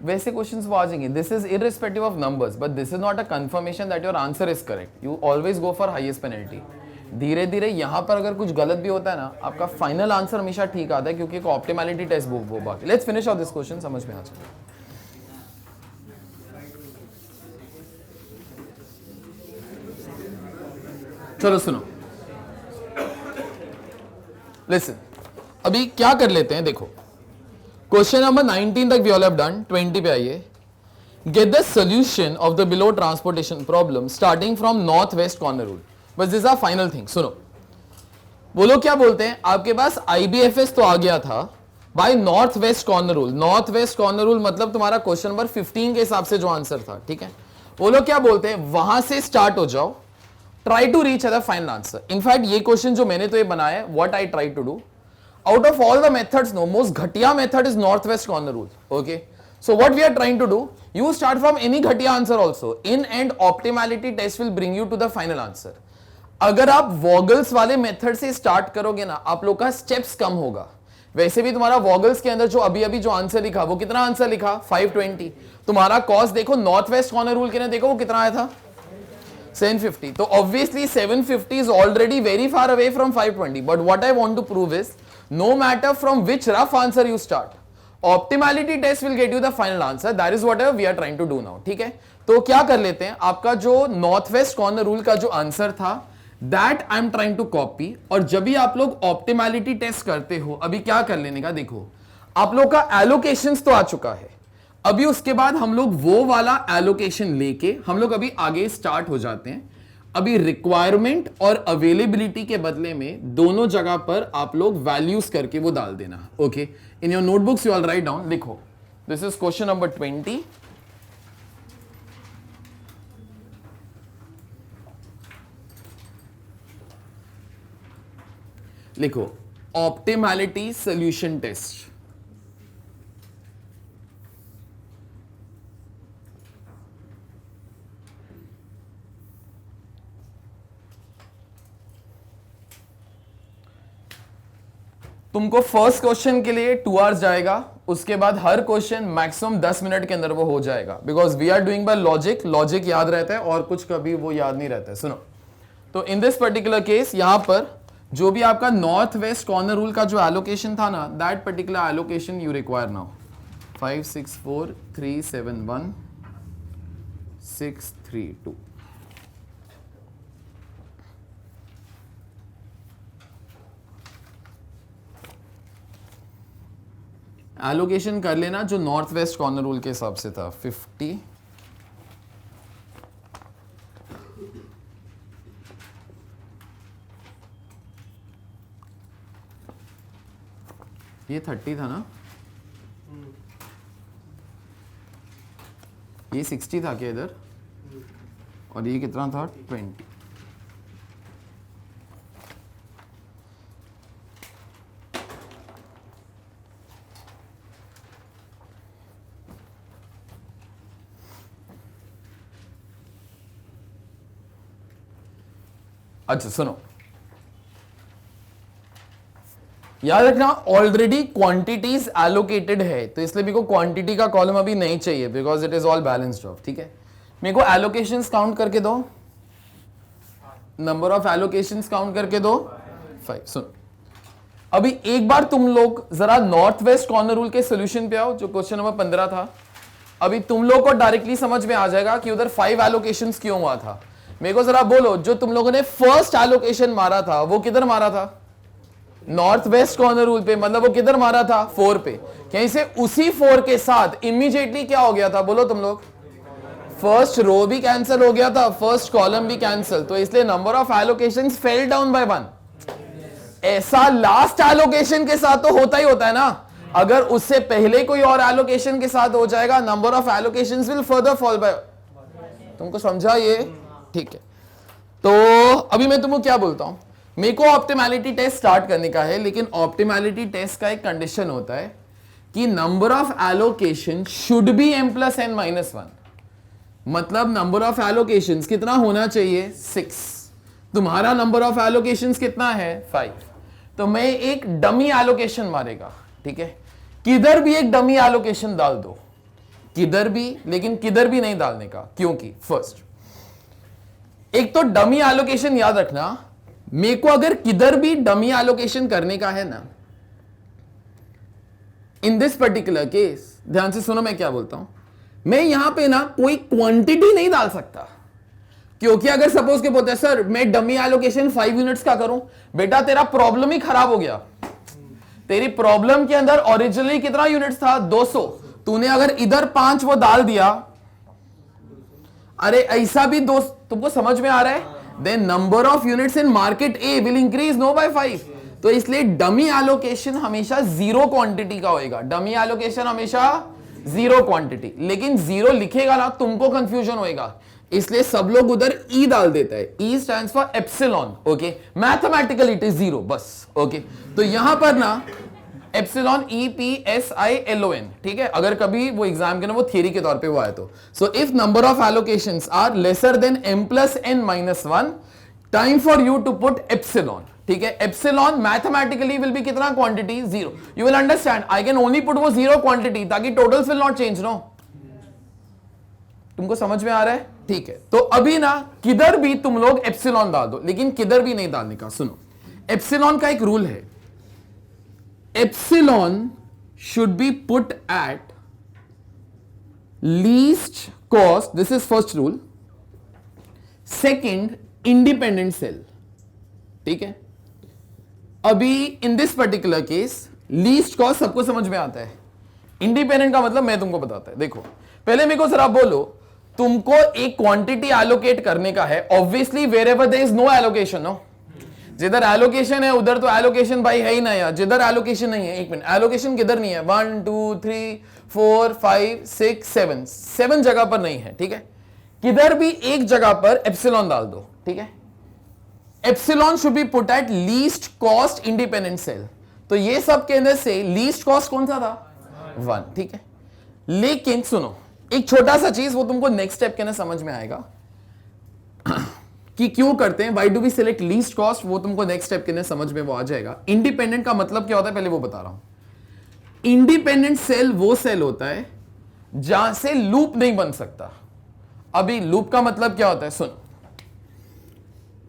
वैसे क्वेश्चंस वो आ जाएंगे. This is irrespective of numbers, but this is not a confirmation that your answer is correct. You always go for highest penalty. धीरे धीरे यहां पर अगर कुछ गलत भी होता है ना, आपका फाइनल आंसर हमेशा ठीक आता है क्योंकि एक ऑप्टिमैलिटी टेस्ट वो बाकी. Let's finish off this question, समझ में आ जाए. चलो सुनो. लिसन, अभी क्या कर लेते हैं देखो. क्वेश्चन नंबर 19 तक वी ऑल हैव डन. 20 पे आइए. Get the solution of the below transportation problem starting from north west corner rule. बस दिस आर फाइनल थिंग. सुनो वो लोग क्या बोलते हैं, आपके पास IBFS तो आ गया था by north west corner rule. North west corner rule मतलब तुम्हारा क्वेश्चन नंबर 15 के हिसाब से जो आंसर था, ठीक है. वो लोग क्या बोलते हैं, वहां से स्टार्ट हो जाओ, try to reach the final answer. In fact ये क्वेश्चन जो मैंने तो ये बनाया है, what I try to do out of all the methods, no, most ghatiya method is northwest corner rule. Okay, so what we are trying to do, you start from any ghatiya answer also, in and optimality test will bring you to the final answer. अगर आप Vogel's वाले method से start करोगे ना, आप लोग का steps कम होगा. वैसे भी तुम्हारा वॉगल्स के अंदर जो अभी अभी जो आंसर लिखा, वो कितना आंसर लिखा 520. तुम्हारा कॉस्ट देखो नॉर्थ वेस्ट कॉर्नर रूल के ने देखो वो कितना आया था 750. तो obviously 750 is already very far away from 520. But what I want to prove is no matter from which rough answer you start, optimality test will get you the final answer. That is what we are trying to do now. ठीक है, तो क्या कर लेते हैं, आपका जो north west corner rule का जो आंसर था that I am trying to copy. और जब भी आप लोग ऑप्टिमैलिटी टेस्ट करते हो, अभी क्या कर लेने का देखो, आप लोग का एलोकेशंस तो आ चुका है. अभी उसके बाद हम लोग वो वाला एलोकेशन लेके हम लोग अभी आगे स्टार्ट हो जाते हैं. अभी रिक्वायरमेंट और अवेलेबिलिटी के बदले में दोनों जगह पर आप लोग वैल्यूज करके वो डाल देना. Okay, in your notebooks you all write down. लिखो, दिस इज क्वेश्चन नंबर 20. लिखो ऑप्टिमैलिटी सोल्यूशन टेस्ट. तुमको फर्स्ट क्वेश्चन के लिए 2 आवर्स जाएगा, उसके बाद हर क्वेश्चन मैक्सिमम 10 मिनट के अंदर वो हो जाएगा. Because we are doing by logic. Logic याद रहता है और कुछ कभी वो याद नहीं रहता है. सुनो, तो इन दिस पर्टिकुलर केस यहां पर जो भी आपका नॉर्थ वेस्ट कॉर्नर रूल का जो एलोकेशन था ना, that particular allocation you require now. 5 6 4 3 7 1 6 3 2. Allocation कर लेना जो नॉर्थ वेस्ट कॉर्नर रूल के हिसाब से था. 50 ये 30 था ना, ये 60 था क्या इधर, और ये कितना था 20. अच्छा सुनो, याद रखना ऑलरेडी क्वांटिटीज एलोकेटेड है, तो इसलिए मेरे को क्वांटिटी का कॉलम अभी नहीं चाहिए because it is all balanced of. ठीक है, मेरे को एलोकेशंस काउंट करके दो, नंबर ऑफ एलोकेशंस काउंट करके दो 5। सुनो, अभी एक बार तुम लोग जरा नॉर्थ वेस्ट कॉर्नर रूल के सोल्यूशन पे आओ, जो क्वेश्चन नंबर 15 था। अभी तुम लोग को डायरेक्टली समझ में आ जाएगा कि उधर 5 एलोकेशंस क्यों हुआ था। मेरे को जरा बोलो, जो तुम लोगों ने फर्स्ट एलोकेशन मारा था वो किधर मारा था? नॉर्थ वेस्ट कॉर्नर रूल पे, मतलब वो किधर मारा था? 4 पे। कहीं से उसी 4 के साथ इमीडिएटली क्या हो गया था? बोलो तुम लोग, फर्स्ट रो भी कैंसिल हो गया था, फर्स्ट कॉलम भी कैंसिल, तो इसलिए number of allocations fell down by 1। ऐसा लास्ट एलोकेशन के साथ तो होता ही होता है ना, अगर उससे पहले कोई और एलोकेशन के साथ हो जाएगा, number of allocations will further fall bye. तुमको समझा ये? ठीक है, तो अभी मैं तुमको क्या बोलता हूं, मेरे को ऑप्टिमैलिटी टेस्ट स्टार्ट करने का है, लेकिन ऑप्टिमैलिटी टेस्ट का एक कंडीशन होता है कि number of allocation should be m+n-1। मतलब नंबर ऑफ एलोकेशंस कितना होना चाहिए? 6। तुम्हारा नंबर ऑफ एलोकेशंस कितना है? 5। तो मैं एक डमी एलोकेशन मारेगा, ठीक है, किधर भी एक डमी एलोकेशन डाल दो, किधर भी, लेकिन किधर भी नहीं डालने का, क्योंकि फर्स्ट एक तो डमी एलोकेशन याद रखना, मेरे को अगर किधर भी डमी एलोकेशन करने का है ना, इन दिस पर्टिकुलर केस, ध्यान से सुनो मैं क्या बोलता हूं, मैं यहां पे ना कोई क्वांटिटी नहीं डाल सकता, क्योंकि अगर सपोज के बोलते हैं सर मैं डमी एलोकेशन 5 यूनिट्स का करूं, बेटा तेरा प्रॉब्लम ही खराब हो गया। तेरी प्रॉब्लम के अंदर ओरिजिनली कितना यूनिट्स था? 200। तूने अगर इधर 5 वो डाल दिया, अरे ऐसा भी दोस्त, तुमको समझ में आ रहा है? Then number of units in market A will increase no by 5। तो इसलिए डमी एलोकेशन हमेशा 0 क्वांटिटी का होएगा, डमी एलोकेशन हमेशा 0 क्वांटिटी, लेकिन 0 लिखेगा ना तुमको कंफ्यूजन होएगा, इसलिए सब लोग उधर ई डाल देता है, ई stands for epsilon, okay, mathematically it is 0 बस, ओके। तो यहां पर ना एप्सिलॉन EPSILON, ठीक है, अगर कभी वो एग्जाम के ना वो थियरी के तौर पे वो आया तो, so if number of allocations are lesser than m+n-1, time for you to put epsilon, ठीक है। एप्सिलॉन मैथमेटिकली विल बी कितना? Quantity 0। You will understand I can only put वो 0 क्वांटिटी, ताकि totals will not change, no. तुमको समझ में आ रहा है? ठीक है, तो अभी ना किधर भी तुम लोग एप्सिलॉन डाल दो, लेकिन किधर भी नहीं डालने का। सुनो, एप्सिलॉन का एक रूल है, epsilon should be put at least cost, this is first rule, second independent cell, ठीक है। अभी in this particular case least cost सबको समझ में आता है, इंडिपेंडेंट का मतलब मैं तुमको बताता है। देखो पहले मेरे को जरा बोलो, तुमको एक क्वांटिटी एलोकेट करने का है, obviously wherever there is no allocation, no, जिधर एलोकेशन है उधर तो एलोकेशन भाई है ही ना यार, जिधर एलोकेशन नहीं है, एक मिनट, एलोकेशन किधर नहीं है? 1 2 3 4 5 6 7 जगह पर नहीं है, ठीक है। किधर भी एक जगह पर एप्सिलॉन डाल दो, ठीक है। Epsilon should be put at least cost independent cell, तो ये सब के अंदर से लीस्ट कॉस्ट कौन सा था? 1, ठीक है। लेकिन सुनो एक छोटा सा चीज, वो तुमको नेक्स्ट स्टेप के अंदर समझ में आएगा कि क्यों करते हैं, why do we select least cost, वो तुमको नेक्स्ट स्टेप के अंदर समझ में वो आ जाएगा। इंडिपेंडेंट का मतलब क्या होता है पहले वो बता रहा हूं। इंडिपेंडेंट सेल वो सेल होता है जहां से लूप नहीं बन सकता। अभी लूप का मतलब क्या होता है? सुन,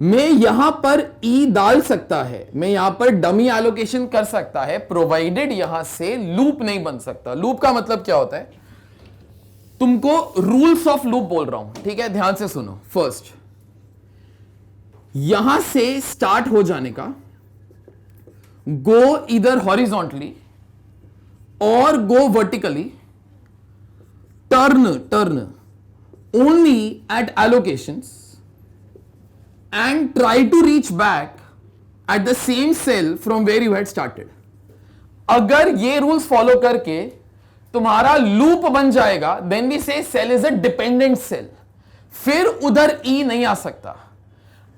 मैं यहां पर ई डाल सकता है, मैं यहां पर डमी एलोकेशन कर सकता है, प्रोवाइडेड यहां से लूप नहीं बन सकता। लूप का मतलब क्या होता है? तुमको रूल्स ऑफ लूप बोल रहा हूं, ठीक है, ध्यान से सुनो। फर्स्ट, यहां से स्टार्ट हो जाने का, गो इधर हॉरिजॉन्टली और go vertically, turn only at allocations and try to reach back at the same cell from where you had started. अगर ये रूल्स फॉलो करके तुम्हारा लूप बन जाएगा, then we say cell is a dependent cell, फिर उधर ई नहीं आ सकता।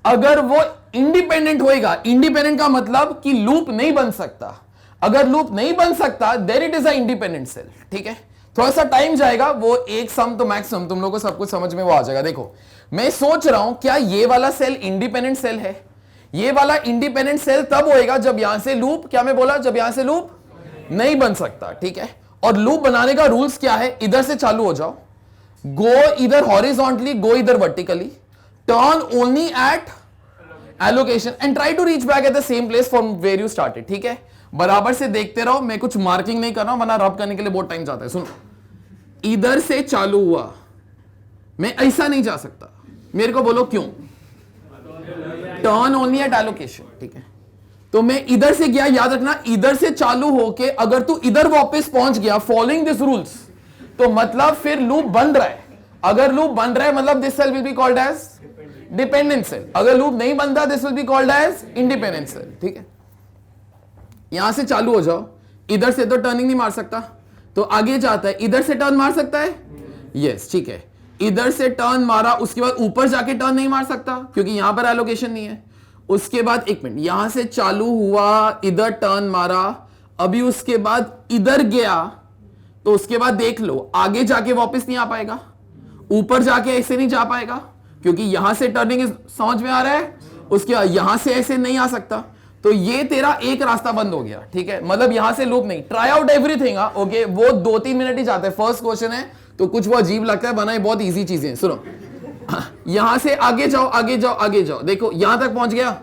अगर वो इंडिपेंडेंट होएगा, इंडिपेंडेंट का मतलब कि लूप नहीं बन सकता, अगर लूप नहीं बन सकता then it is a independent cell, ठीक है। थोड़ा सा टाइम जाएगा, वो एक सम तो मैक्सिमम तुम लोगों को सब कुछ समझ में वो आ जाएगा। देखो मैं सोच रहा हूं क्या ये वाला सेल इंडिपेंडेंट सेल है? ये वाला इंडिपेंडेंट सेल तब होएगा जब यहां से लूप, क्या मैं बोला, जब यहां से लूप नहीं बन सकता, ठीक है। और लूप बनाने का रूल्स क्या है, इधर से चालू हो जाओ, गो इधर हॉरिजॉन्टली, गो इधर vertically, turn only at allocation and try to reach back at the same place from where you started, ठीक है। बराबर से देखते रहो, मैं कुछ मार्किंग नहीं कर रहा हूं वरना रब करने के लिए बहुत टाइम जाता है। सुनो, इधर से चालू हुआ, मैं ऐसा नहीं जा सकता, मेरे को बोलो क्यों, टर्न ओनली एट एलोकेशन, ठीक है। तो मैं इधर से गया, याद रखना इधर से चालू होके अगर तू इधर वापस पहुंच गया फॉलोइंग दिस रूल्स, तो मतलब फिर लूप बन रहा है। अगर लूप बन रहा है मतलब this cell will be called as dependent cell, अगर लूप नहीं बनता this will be called as independent cell, ठीक है। यहां से चालू हो जाओ, इधर से तो टर्निंग नहीं मार सकता, तो आगे जाता है, इधर से टर्न मार सकता है, यस, ठीक है। इधर से टर्न मारा, उसके बाद ऊपर जाके टर्न नहीं मार सकता क्योंकि यहां पर एलोकेशन नहीं है। उसके बाद एक मिनट, यहां से चालू हुआ, इधर टर्न मारा, अभी उसके बाद इधर गया, तो उसके बाद देख लो आगे जाके वापस नहीं आ पाएगा, ऊपर जाके ऐसे नहीं जा पाएगा क्योंकि यहां से टर्निंग समझ में आ रहा है, उसके बाद यहां से ऐसे नहीं आ सकता, तो ये तेरा एक रास्ता बंद हो गया, ठीक है। मतलब यहां से लूप नहीं, ट्राई आउट एवरीथिंग, ओके, वो 2-3 मिनट ही जाते हैं, फर्स्ट क्वेश्चन है तो कुछ वो अजीब लगता है, बनाए बहुत इजी चीजें। सुनो, यहां से आगे जाओ, आगे जाओ, आगे जाओ, देखो यहां तक पहुंच गया,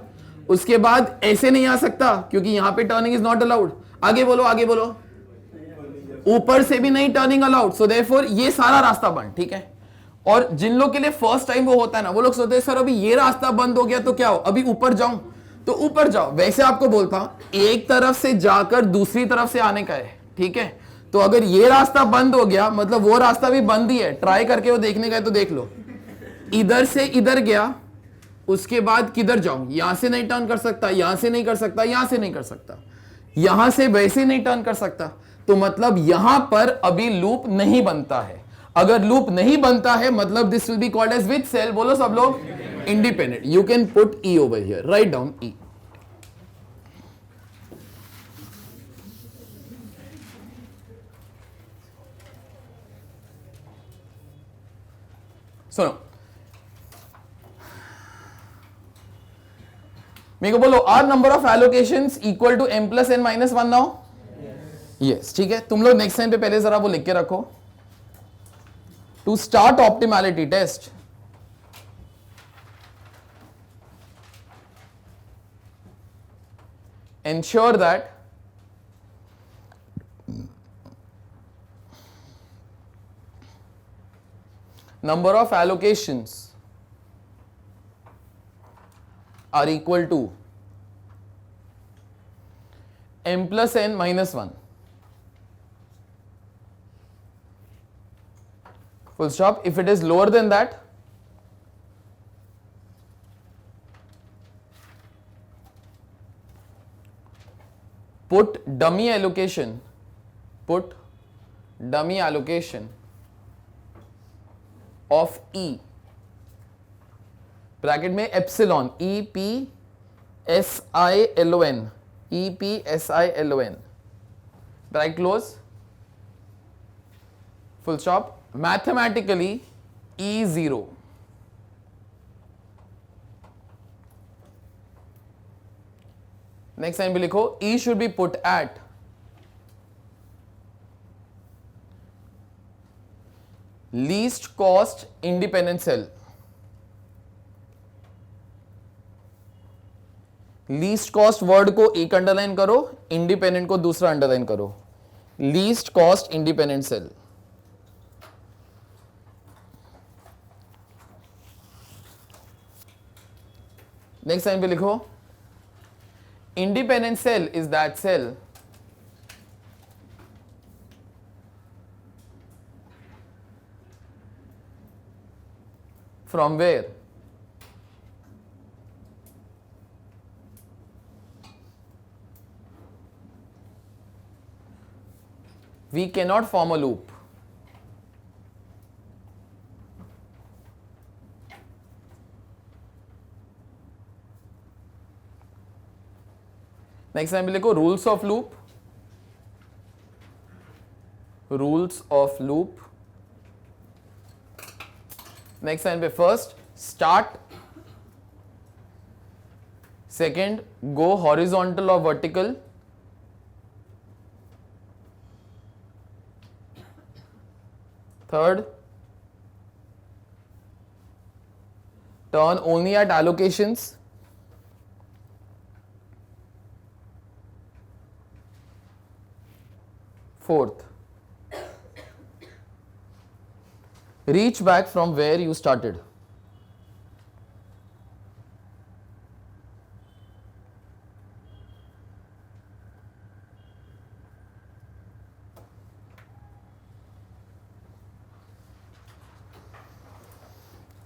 उसके बाद ऐसे नहीं आ सकता क्योंकि यहां पे टर्निंग इज नॉट अलाउड, आगे बोलो, आगे बोलो, ऊपर से भी नहीं टर्निंग अलाउड, सो देयरफॉर ये सारा रास्ता बंद, ठीक है। और जिन लोग के लिए फर्स्ट टाइम वो होता है ना, वो लोग सोचते हैं सर अभी ये रास्ता बंद हो गया तो क्या हो, अभी ऊपर जाऊं, तो ऊपर जाओ। वैसे आपको बोलता हूं एक तरफ से जाकर दूसरी तरफ से आने का है, ठीक है। तो अगर ये रास्ता बंद हो गया मतलब वो रास्ता भी बंद ही है, ट्राई करके वो देखने का है तो देख लो, इधर से इधर गया, उसके बाद किधर जाऊं, यहां से नहीं टर्न कर सकता, यहां से नहीं कर सकता, यहां से नहीं कर सकता, यहां से वैसे नहीं टर्न कर सकता, तो मतलब यहां पर अभी लूप नहीं बनता है। अगर लूप नहीं बनता है मतलब this will be called as which cell, बोलो सब लोग, independent. You can put E over here, write down E. सुनो, मेरे को बोलो, are number of allocations equal to m plus n minus 1 now, yes, ठीक है। तुम लोग नेक्स्ट टाइम पे पहले जरा वो लिख के रखो, to start optimality test ensure that number of allocations are equal to m plus n minus 1, full stop. If it is lower than that, put dummy allocation, put dummy allocation of E, bracket में epsilon, E P S I L O N, E P S I L O N, bracket close, full stop, mathematically E zero. Next time भी लिखो, E should be put at least cost independent cell. Least cost word को एक underline करो, independent को दूसरा underline करो, least cost independent cell. Next time पे लिखो, independent cell is that cell from where we cannot form a loop. Next time लिखो, rules of loop, rules of loop. Next time पे first start Second, go horizontal or vertical. Third, turn only at allocations. Fourth, reach back from where you started.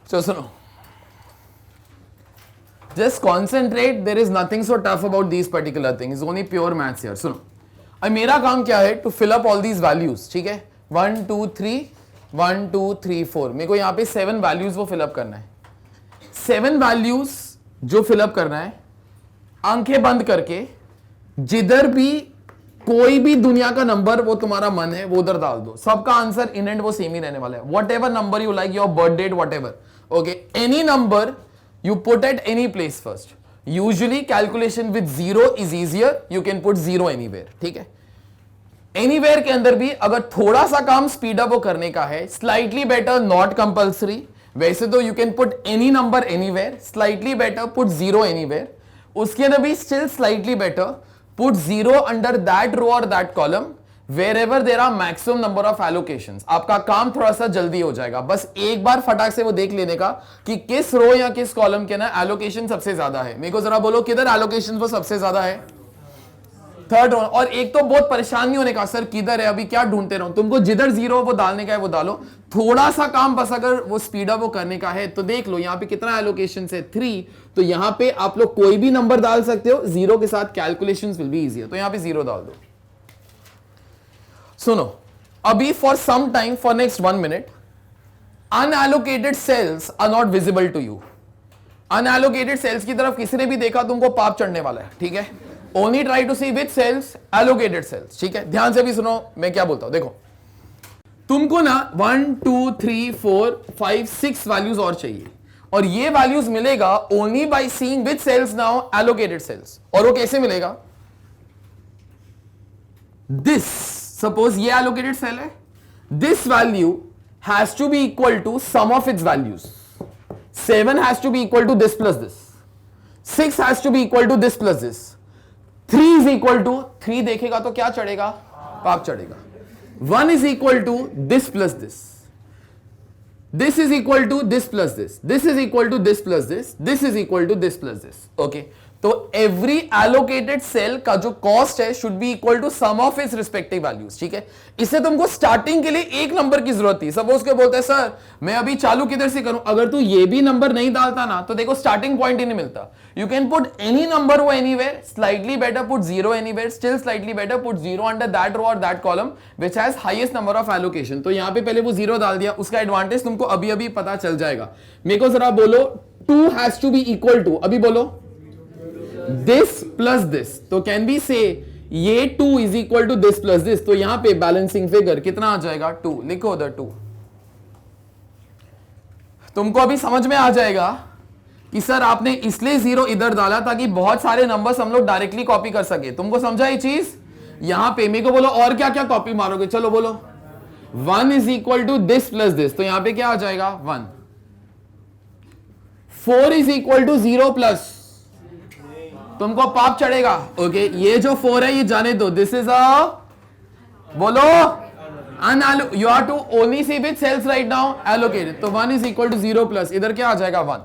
So suno, just concentrate. There is nothing so tough about these particular things. It's only pure maths here. सुनो, अब मेरा काम क्या है? To fill up all these values. ठीक है? 1 2 3 1 2 3 4. मेरे को यहाँ पे 7 values वो fill up करना है. 7 values जो fill up करना है, आंखें बंद करके जिधर भी कोई भी दुनिया का नंबर वो तुम्हारा मन है वो उधर डाल दो. सबका आंसर इन एंड वो सेम ही रहने वाला है. Whatever number you like, your birth date, whatever. Okay, any number you put at any place first. Usually calculation with 0 is easier. You can put 0 anywhere. ठीक है? Anywhere के अंदर भी अगर थोड़ा सा काम स्पीड अप करने का है, slightly better, not compulsory. वैसे तो you can put any number anywhere. Slightly better, put 0 anywhere. उसके अंदर भी still slightly better, put 0 under that row or that column. Wherever there are maximum number of allocations. आपका काम थोड़ा सा जल्दी हो जाएगा. बस एक बार फटाक से वो देख लेने का कि किस रो या किस कॉलम के ना एलोकेशन सबसे ज्यादा है. मेरे को जरा बोलो किधर एलोकेशन वो सबसे ज्यादा है? Third row. और एक तो बहुत परेशान नहीं होने का, सर किधर है, अभी क्या ढूंढते रहो. तुमको जिधर 0 वो डालने का है वो डालो. थोड़ा सा काम बस अगर वो स्पीड अप वो करने का है तो देख लो यहाँ पे कितना एलोकेशन है, 3. तो यहाँ पे आप लोग कोई भी नंबर डाल सकते हो. 0 के साथ कैलकुलेशंस विल बी इजियर. तो यहाँ पे 0 डाल दो. सुनो, अभी for some time, for next 1 minute, unallocated cells are not visible to you. Unallocated cells की तरफ किसी ने भी देखा तुमको पाप चढ़ने वाला है. ठीक है? Only try to see which cells, allocated cells. ठीक है? ध्यान से भी सुनो मैं क्या बोलता हूं. देखो, तुमको ना 1 2 3 4 5 6 वैल्यूज और चाहिए, और ये वैल्यूज मिलेगा only by seeing which cells now allocated cells. और वो कैसे मिलेगा? दिस, सपोज ये एलोकेटेड सेल है, this value has to be equal to sum of its values. 7 has to be equal to this plus this. 6 has to be equal to this plus this. 3 is equal to, 3 देखेगा तो क्या चढ़ेगा? पाप चढ़ेगा. 1 is equal to this plus this. This is equal to this plus this. This is equal to this plus this. This is equal to this plus this. Okay. तो every allocated cell का जो cost है should be equal to sum of its respective values. ठीक है? इससे तुमको starting के लिए एक नंबर की जरूरत थी. सपोज के बोलते हैं सर मैं अभी चालू किधर से करूं? अगर तू ये भी नंबर नहीं डालता ना तो देखो स्टार्टिंग पॉइंट ही नहीं मिलता. You can put any number वो anywhere. Slightly better put 0 anywhere. Still slightly better put 0 under that row or that column which has highest number of allocation. तो यहाँ पे पहले वो 0 डाल दिया. उसका एडवांटेज तुमको अभी अभी पता चल जाएगा. मेरे को जरा बोलो 2 has to be equal to, अभी बोलो this plus this. तो कैन बी से ये 2 is equal to this plus this. तो यहां पे बैलेंसिंग फिगर कितना आ जाएगा? 2. लिखो उधर 2. तुमको अभी समझ में आ जाएगा कि सर आपने इसलिए 0 इधर डाला ताकि बहुत सारे नंबर्स हम लोग डायरेक्टली कॉपी कर सके. तुमको समझा ये चीज? यहां पे मेरे को बोलो और क्या क्या कॉपी मारोगे? चलो बोलो. 1 is equal to this plus this. तो यहां पे क्या आ जाएगा? 1. 4 is equal to 0 plus. तुमको पाप चढ़ेगा. ओके, ये जो 4 है ये जाने दो. दिस इज अ, बोलो, you are to only see which cells right now allocated. तो 1 इज इक्वल टू 0 प्लस, इधर क्या आ जाएगा? 1.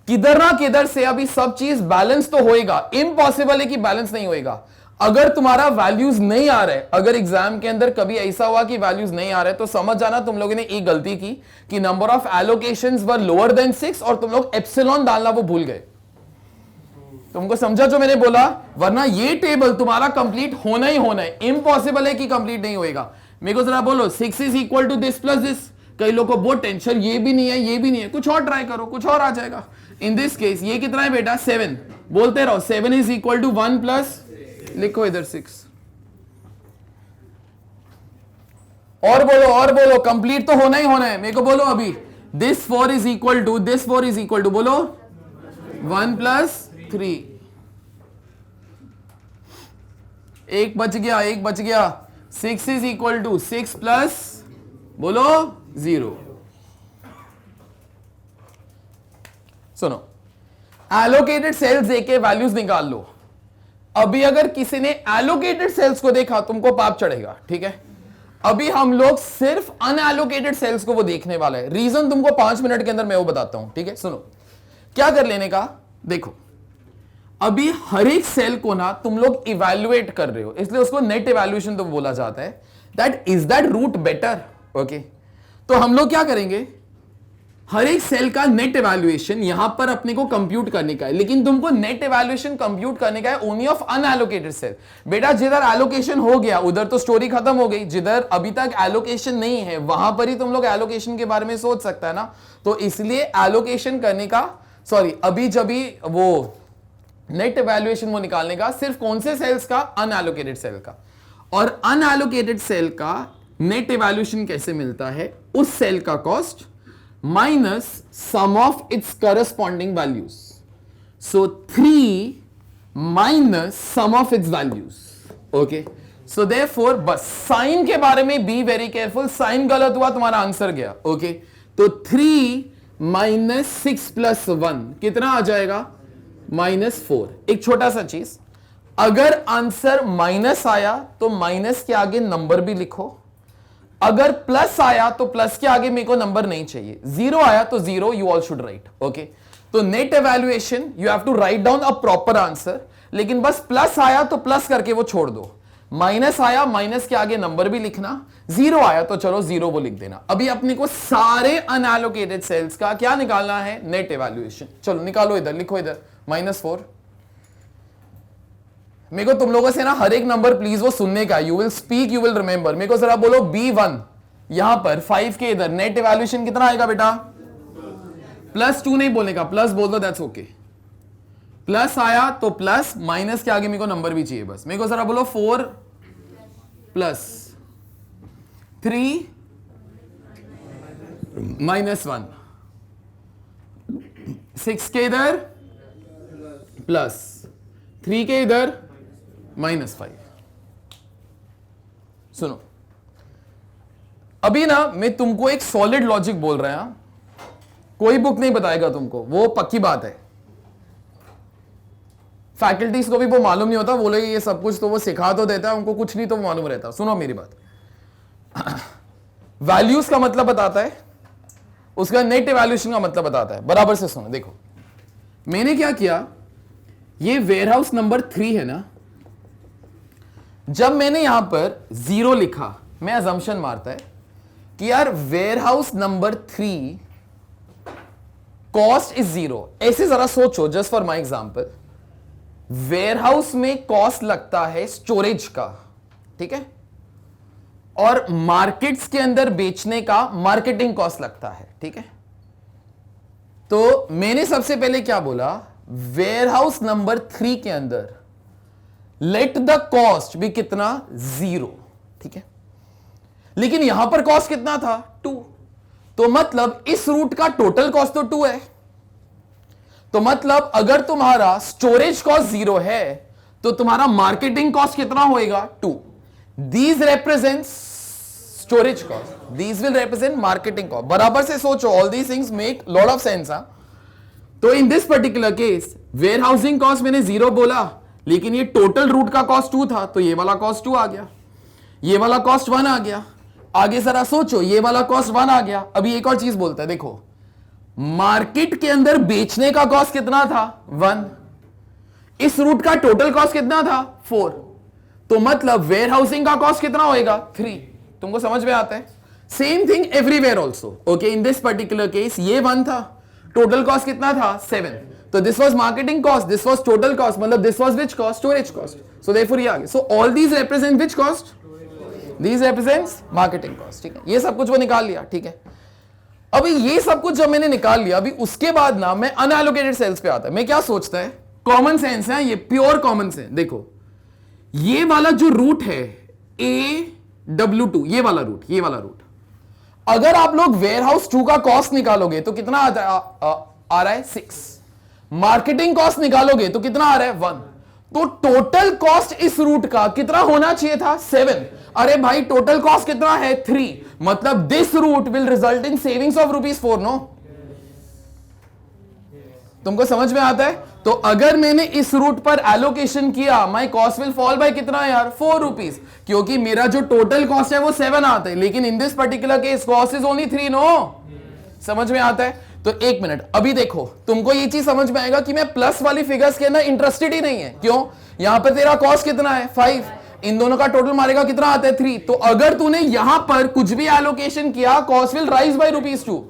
किधर ना किधर से अभी सब चीज बैलेंस तो होएगा. इम्पॉसिबल है कि बैलेंस नहीं होएगा. अगर तुम्हारा वैल्यूज नहीं आ रहे, अगर एग्जाम के अंदर कभी ऐसा हुआ कि वैल्यूज नहीं आ रहे, तो समझ जाना तुम लोगों ने एक गलती की कि number of allocations were lower than 6 और तुम लोग एप्सिलॉन डालना वो भूल गए. तुमको समझा जो मैंने बोला? वरना ये टेबल तुम्हारा कंप्लीट होना ही होना है. इम्पॉसिबल है कि कंप्लीट नहीं होएगा. मेरे को जरा बोलो 6 is equal to this plus this. कई लोगों को बहुत टेंशन, ये भी नहीं है ये भी नहीं है. कुछ और ट्राई करो, कुछ और आ जाएगा. इन दिस केस ये कितना है बेटा? 7. बोलते रहो 7 इज इक्वल टू 1 प्लस, लिखो इधर 6. और बोलो कंप्लीट तो होना ही होना है. मेरे को बोलो अभी this 4 is equal to this 4 is equal to, बोलो 1 प्लस 3, एक बच गया 6 इज इक्वल टू 6 प्लस बोलो 0। सुनो, एलोकेटेड सेल्स देके वैल्यूज निकाल लो। अभी अगर किसी ने एलोकेटेड सेल्स को देखा तुमको पाप चढ़ेगा, ठीक है। अभी हम लोग सिर्फ अनएलोकेटेड सेल्स को वो देखने वाला है। रीजन तुमको 5 मिनट के अंदर मैं वो बताता हूं, ठीक है। सुनो, क्या कर लेने का, देखो अभी हर एक सेल को ना तुम लोग इवैल्यूएट कर रहे हो, इसलिए उसको नेट इवैल्यूएशन तो बोला जाता है। That is that route better, okay. तो हम लोग क्या करेंगे, हर एक सेल का नेट इवैल्यूएशन यहां पर अपने को कंप्यूट करने का है, लेकिन तुमको नेट इवैल्यूएशन कंप्यूट करने का है ओनली ऑफ अनएलोकेटेड सेल। बेटा जिधर एलोकेशन हो गया उधर तो स्टोरी खत्म हो गई, जिधर अभी तक एलोकेशन नहीं है वहां पर ही तुम लोग एलोकेशन के बारे में सोच सकता है ना। तो इसलिए एलोकेशन करने का, सॉरी अभी जब भी वो नेट इवैल्यूएशन वो निकालने का सिर्फ कौन से सेल्स का, अनएलोकेटेड सेल का। और अनएलोकेटेड सेल का नेट इवैल्यूएशन कैसे मिलता है, उस सेल का cost minus sum of its corresponding values. So 3 minus sum of its values. Okay. So therefore बस साइन के बारे में बी वेरी केयरफुल, साइन गलत हुआ तुम्हारा आंसर गया, ओके। तो 3 माइनस 6 प्लस 1 कितना आ जाएगा, -4। एक छोटा सा चीज, अगर आंसर माइनस आया तो माइनस के आगे नंबर भी लिखो, अगर प्लस आया तो प्लस के आगे मेरे को नंबर नहीं चाहिए, 0 आया तो 0 you all should write, okay. तो net evaluation you have to write down a proper answer, लेकिन बस प्लस आया तो प्लस करके वो छोड़ दो, माइनस आया माइनस के आगे नंबर भी लिखना, 0 आया तो चलो 0 वो लिख देना। अभी अपने को सारे अनएलोकेटेड सेल्स का क्या निकालना है, नेट इवैल्यूएशन। चलो निकालो, इधर लिखो, इधर -4। मेरे को तुम लोगों से ना हर एक नंबर प्लीज वो सुनने का, you will speak, you will remember. मेरे को जरा बोलो B1 यहां पर 5 के इधर नेट इवैल्यूएशन कितना आएगा बेटा, +2 नहीं बोलने का, प्लस बोल दो, दैट्स ओके। प्लस आया तो प्लस, माइनस के आगे मेरे को नंबर भी चाहिए बस। मेरे को जरा बोलो 4 प्लस 3 -1, 6 के इधर प्लस 3 के इधर -5। सुनो, अभी ना मैं तुमको एक सॉलिड लॉजिक बोल रहा हूं, कोई बुक नहीं बताएगा तुमको, वो पक्की बात है। फैकल्टीज को भी वो मालूम नहीं होता, बोले ये सब कुछ तो वो सिखा तो देता है, उनको कुछ नहीं तो मालूम रहता। सुनो मेरी बात, वैल्यूज का मतलब बताता है, उसका नेट इवैल्यूएशन का मतलब बताता है। बराबर से सुनो, देखो मैंने क्या किया, ये वेयरहाउस नंबर 3 है ना, जब मैंने यहां पर 0 लिखा, मैं अजम्पशन मारता है कि यार वेयरहाउस नंबर 3 कॉस्ट इज 0। ऐसे जरा सोचो, just for my example, warehouse में कॉस्ट लगता है स्टोरेज का, ठीक है, और मार्केट्स के अंदर बेचने का मार्केटिंग कॉस्ट लगता है, ठीक है। तो मैंने सबसे पहले क्या बोला, वेयरहाउस नंबर 3 के अंदर लेट द कॉस्ट भी कितना, 0, ठीक है। लेकिन यहां पर कॉस्ट कितना था, 2। तो मतलब इस रूट का टोटल कॉस्ट तो 2 है। तो मतलब अगर तुम्हारा स्टोरेज कॉस्ट 0 है तो तुम्हारा मार्केटिंग कॉस्ट कितना होएगा, 2। These represents storage cost, these will represent marketing cost. बराबर से सोचो, all these things make lot of sense. तो in this particular case warehousing cost मैंने 0 बोला, लेकिन ये टोटल रूट का कॉस्ट 2 था, तो ये वाला कॉस्ट 2 आ गया, ये वाला कॉस्ट 1 आ गया। आगे जरा सोचो, ये वाला कॉस्ट 1 आ गया। अभी एक और चीज बोलता है, देखो मार्केट के अंदर बेचने का कॉस्ट कितना था, 1। इस रूट का टोटल कॉस्ट कितना था, 4। तो मतलब वेयर हाउसिंग का कॉस्ट कितना होएगा, 3। तुमको समझ में आता है? Same thing everywhere also, okay. In this particular case ये 1 था, टोटल कॉस्ट कितना था, 7। तो this was marketing cost, this was total cost, मतलब this was which cost, storage cost. So therefore ये आ गया। So all these represent which cost, these represents marketing cost, ठीक है। ये सब कुछ वो निकाल लिया, ठीक है। अभी ये सब कुछ जब मैंने निकाल लिया, अभी उसके बाद ना मैं अनएलोकेटेड सेल्स पे आता है। मैं क्या सोचता है, कॉमन सेंस है, ये प्योर कॉमन सेंस। देखो ये वाला जो रूट है AW2, ये वाला रूट, अगर आप लोग वेयर हाउस 2 का कॉस्ट निकालोगे तो कितना आ रहा है, 6। मार्केटिंग कॉस्ट निकालोगे तो कितना आ रहा है 1, तो टोटल कॉस्ट इस रूट का कितना होना चाहिए था 7। अरे भाई टोटल कॉस्ट कितना है 3, मतलब this route will result in savings of ₹4। No, तुमको समझ में आता है? तो अगर मैंने इस रूट पर एलोकेशन किया, my cost will fall bye कितना यार ₹4, क्योंकि मेरा जो टोटल कॉस्ट है वो 7 आता है, लेकिन in this particular case cost is only 3। No, समझ में आता है? तो एक मिनट, अभी देखो तुमको ये चीज समझ में आएगा कि मैं प्लस वाली फिगर्स के अंदर इंटरेस्टेड ही नहीं है। क्यों? यहां पर तेरा कॉस्ट कितना है 5, इन दोनों का टोटल मारेगा कितना आता है 3, तो अगर तूने यहां पर कुछ भी एलोकेशन किया कॉस्ट विल राइज बाय ₹2।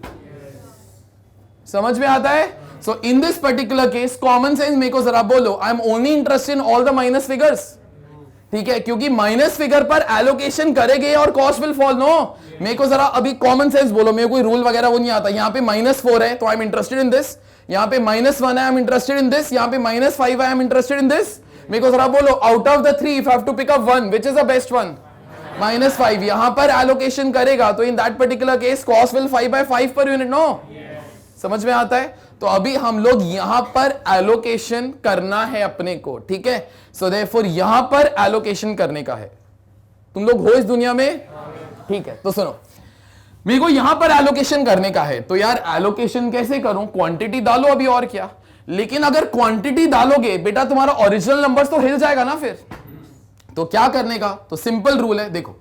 समझ में आता है? So in this particular case common sense मेरे को जरा बोलो, I am only interested in all the minus figures. ठीक है, क्योंकि माइनस फिगर पर एलोकेशन करेंगे और कॉस्ट विल फॉल। नो, मेरे को जरा अभी कॉमन सेंस बोलो, मेरे कोई रूल वगैरह वो नहीं आता। यहां पे -4 है तो I am interested in this, यहां पे -1 है I am interested in this, यहां पे -5 है I am interested in this. मेरे को जरा बोलो, out of the 3 if I have to pick up one, which is the best one? -5 यहां पर एलोकेशन करेगा तो in that particular case cost will 5/5 per unit. No, समझ में आता है? तो अभी हम लोग यहां पर एलोकेशन करना है अपने को। ठीक है, सो देयरफॉर यहां पर एलोकेशन करने का है। तुम लोग हो इस दुनिया में? ठीक है, तो सुनो, मेरे को यहां पर एलोकेशन करने का है, तो यार एलोकेशन कैसे करूं? क्वांटिटी डालो अभी, और क्या। लेकिन अगर क्वांटिटी डालोगे बेटा तुम्हारा ओरिजिनल नंबर्स तो हिल जाएगा ना फिर। तो क्या करने का? तो सिंपल रूल है, देखो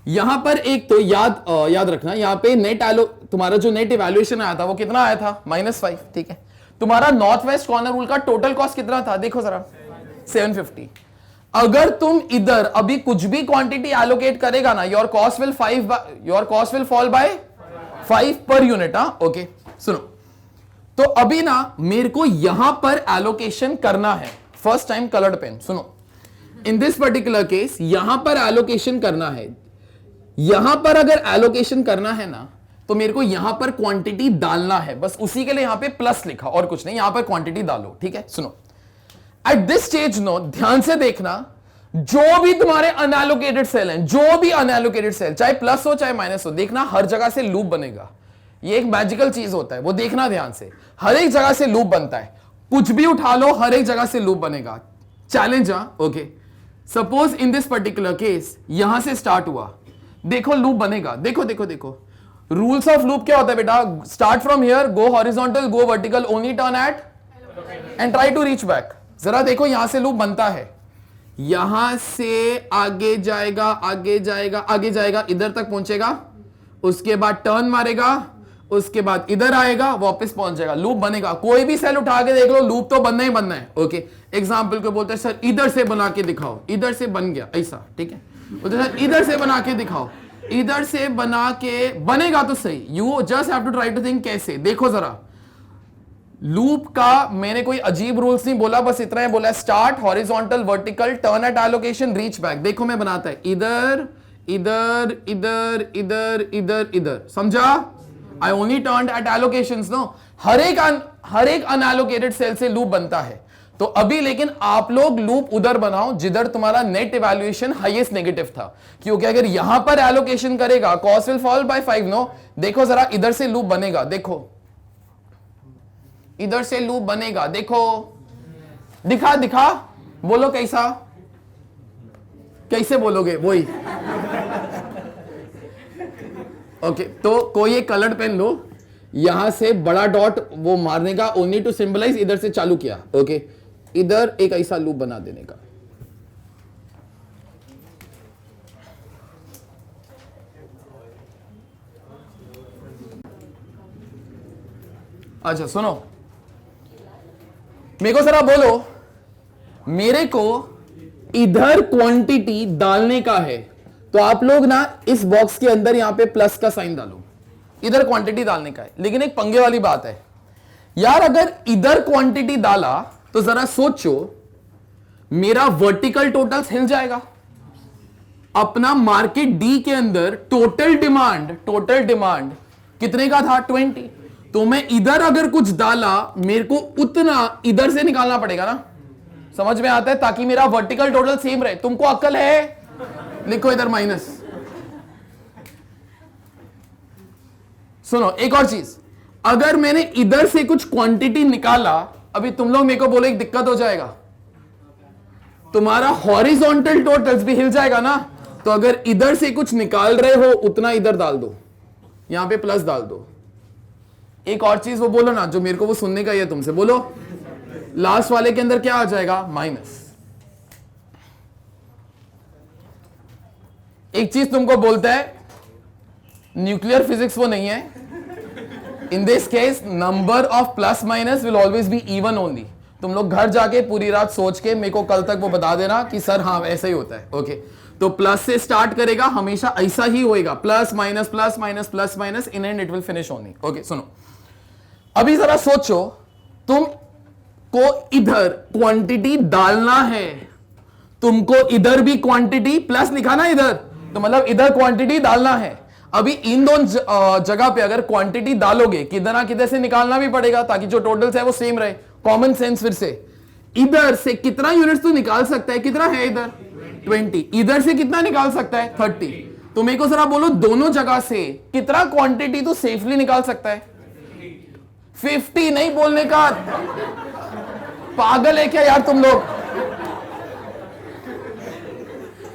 यहां पर एक तो याद रखना, यहां पे तुम्हारा जो नेट इवैल्यूएशन आया था वो कितना आया था -5। ठीक है, तुम्हारा नॉर्थ वेस्ट कॉर्नर रूल का टोटल कॉस्ट कितना था देखो जरा 750। अगर तुम इधर अभी कुछ भी क्वांटिटी एलोकेट करेगा ना, your cost will fall by 5 per unit. Okay, सुनो, तो अभी ना मेरे को यहां पर एलोकेशन करना है। फर्स्ट टाइम कलर्ड पेन, सुनो, इन दिस पर्टिकुलर केस यहां पर एलोकेशन करना है। यहां पर अगर एलोकेशन करना है ना तो मेरे को यहां पर क्वांटिटी डालना है, बस उसी के लिए यहां पे प्लस लिखा और कुछ नहीं, यहां पर क्वांटिटी डालो। ठीक है, सुनो, एट दिस स्टेज नो, ध्यान से देखना, जो भी तुम्हारे अनएलोकेटेड सेल हैं, जो भी अनएलोकेटेड सेल चाहे प्लस हो चाहे माइनस हो, देखना हर जगह से लूप बनेगा। ये एक मैजिकल चीज होता है, वो देखना ध्यान से, हर एक जगह से लूप बनता है। कुछ भी उठा लो, हर एक जगह से लूप बनेगा। Challenge. Okay, suppose in this particular case यहां से स्टार्ट हुआ, देखो लूप बनेगा। देखो देखो देखो, रूल्स ऑफ लूप क्या होता है बेटा? Start from here, go horizontal, go vertical, only turn at end try to reach back. जरा देखो यहां से लूप बनता है, यहां से आगे जाएगा आगे जाएगा आगे जाएगा, इधर तक पहुंचेगा, उसके बाद टर्न मारेगा, उसके बाद इधर आएगा, वापस पहुंच जाएगा, लूप बनेगा। कोई भी सेल उठा के देख लो, लूप तो बनना ही बनना है। ओके, एग्जाम्पल को बोलते हैं सर इधर से बना के दिखाओ, इधर से बन गया ऐसा। ठीक है, सर इधर से बना के दिखाओ, इधर से बना के बनेगा तो सही। You just have to try to think कैसे। देखो जरा, लूप का मैंने कोई अजीब रूल्स नहीं बोला, बस इतना ही बोला, start horizontal, vertical, turn eight allocation, reach back. देखो मैं बनाता है, इधर इधर इधर इधर इधर इधर, समझा? I only turn at allocations. No, हर एक अनएलोकेटेड सेल से लूप बनता है। तो अभी लेकिन आप लोग लूप उधर बनाओ जिधर तुम्हारा नेट इवैल्यूएशन हाईएस्ट नेगेटिव था, क्योंकि अगर यहां पर एलोकेशन करेगा cost will fall by 5। No, देखो जरा इधर से लूप बनेगा, देखो इधर से लूप बनेगा, देखो, दिखा दिखा, बोलो कैसा, कैसे बोलोगे वही। ओके, तो कोई एक कलर्ड पेन लो, यहां से बड़ा डॉट वो मारने का, ओनली टू सिंबलाइज, इधर से चालू किया। ओके, इधर एक ऐसा लूप बना देने का। अच्छा सुनो, मेरे को जरा बोलो, मेरे को इधर क्वांटिटी डालने का है, तो आप लोग ना इस बॉक्स के अंदर यहां पे प्लस का साइन डालो, इधर क्वांटिटी डालने का है। लेकिन एक पंगे वाली बात है यार, अगर इधर क्वांटिटी डाला तो जरा सोचो, मेरा वर्टिकल टोटल्स हिल जाएगा। अपना मार्केट डी के अंदर टोटल डिमांड कितने का था 20, तो मैं इधर अगर कुछ डाला, मेरे को उतना इधर से निकालना पड़ेगा ना। समझ में आता है? ताकि मेरा वर्टिकल टोटल सेम रहे। तुमको अक्ल है? लिखो इधर माइनस। सुनो एक और चीज, अगर मैंने इधर से कुछ क्वांटिटी निकाला अभी तुम लोग मेरे को बोलो एक दिक्कत हो जाएगा, तुम्हारा हॉरिजॉन्टल टोटल्स भी हिल जाएगा ना। तो अगर इधर से कुछ निकाल रहे हो उतना इधर डाल दो, यहां पे प्लस डाल दो। एक और चीज वो बोलो ना जो मेरे को वो सुनने का ही है तुमसे, बोलो लास्ट वाले के अंदर क्या आ जाएगा, माइनस। एक चीज तुमको बोलता है, न्यूक्लियर फिजिक्स वो नहीं है, इन this case number of plus minus will always be even only. तुम लोग घर जाके पूरी रात सोच के मेरे को कल तक वो बता देना कि सर हाँ ऐसा ही होता है। ओके, तो प्लस से स्टार्ट करेगा, हमेशा ऐसा ही होएगा, plus minus plus minus plus minus, in and it will finish only. Okay सुनो, अभी जरा सोचो, तुमको इधर क्वांटिटी डालना है, तुमको इधर भी क्वांटिटी प्लस लिखा ना इधर, तो मतलब इधर क्वांटिटी डालना है। अभी इन दोनों जगह पे अगर क्वांटिटी डालोगे, किधर ना किधर से निकालना भी पड़ेगा ताकि जो टोटल्स है वो सेम रहे। कॉमन सेंस, फिर से इधर से कितना यूनिट्स तो निकाल सकता है, कितना है इधर 20, इधर से कितना निकाल सकता है 30। तो मेरे को जरा बोलो दोनों जगह से कितना क्वांटिटी तो सेफली निकाल सकता है, 50 नहीं बोलने का, पागल है क्या यार तुम लोग।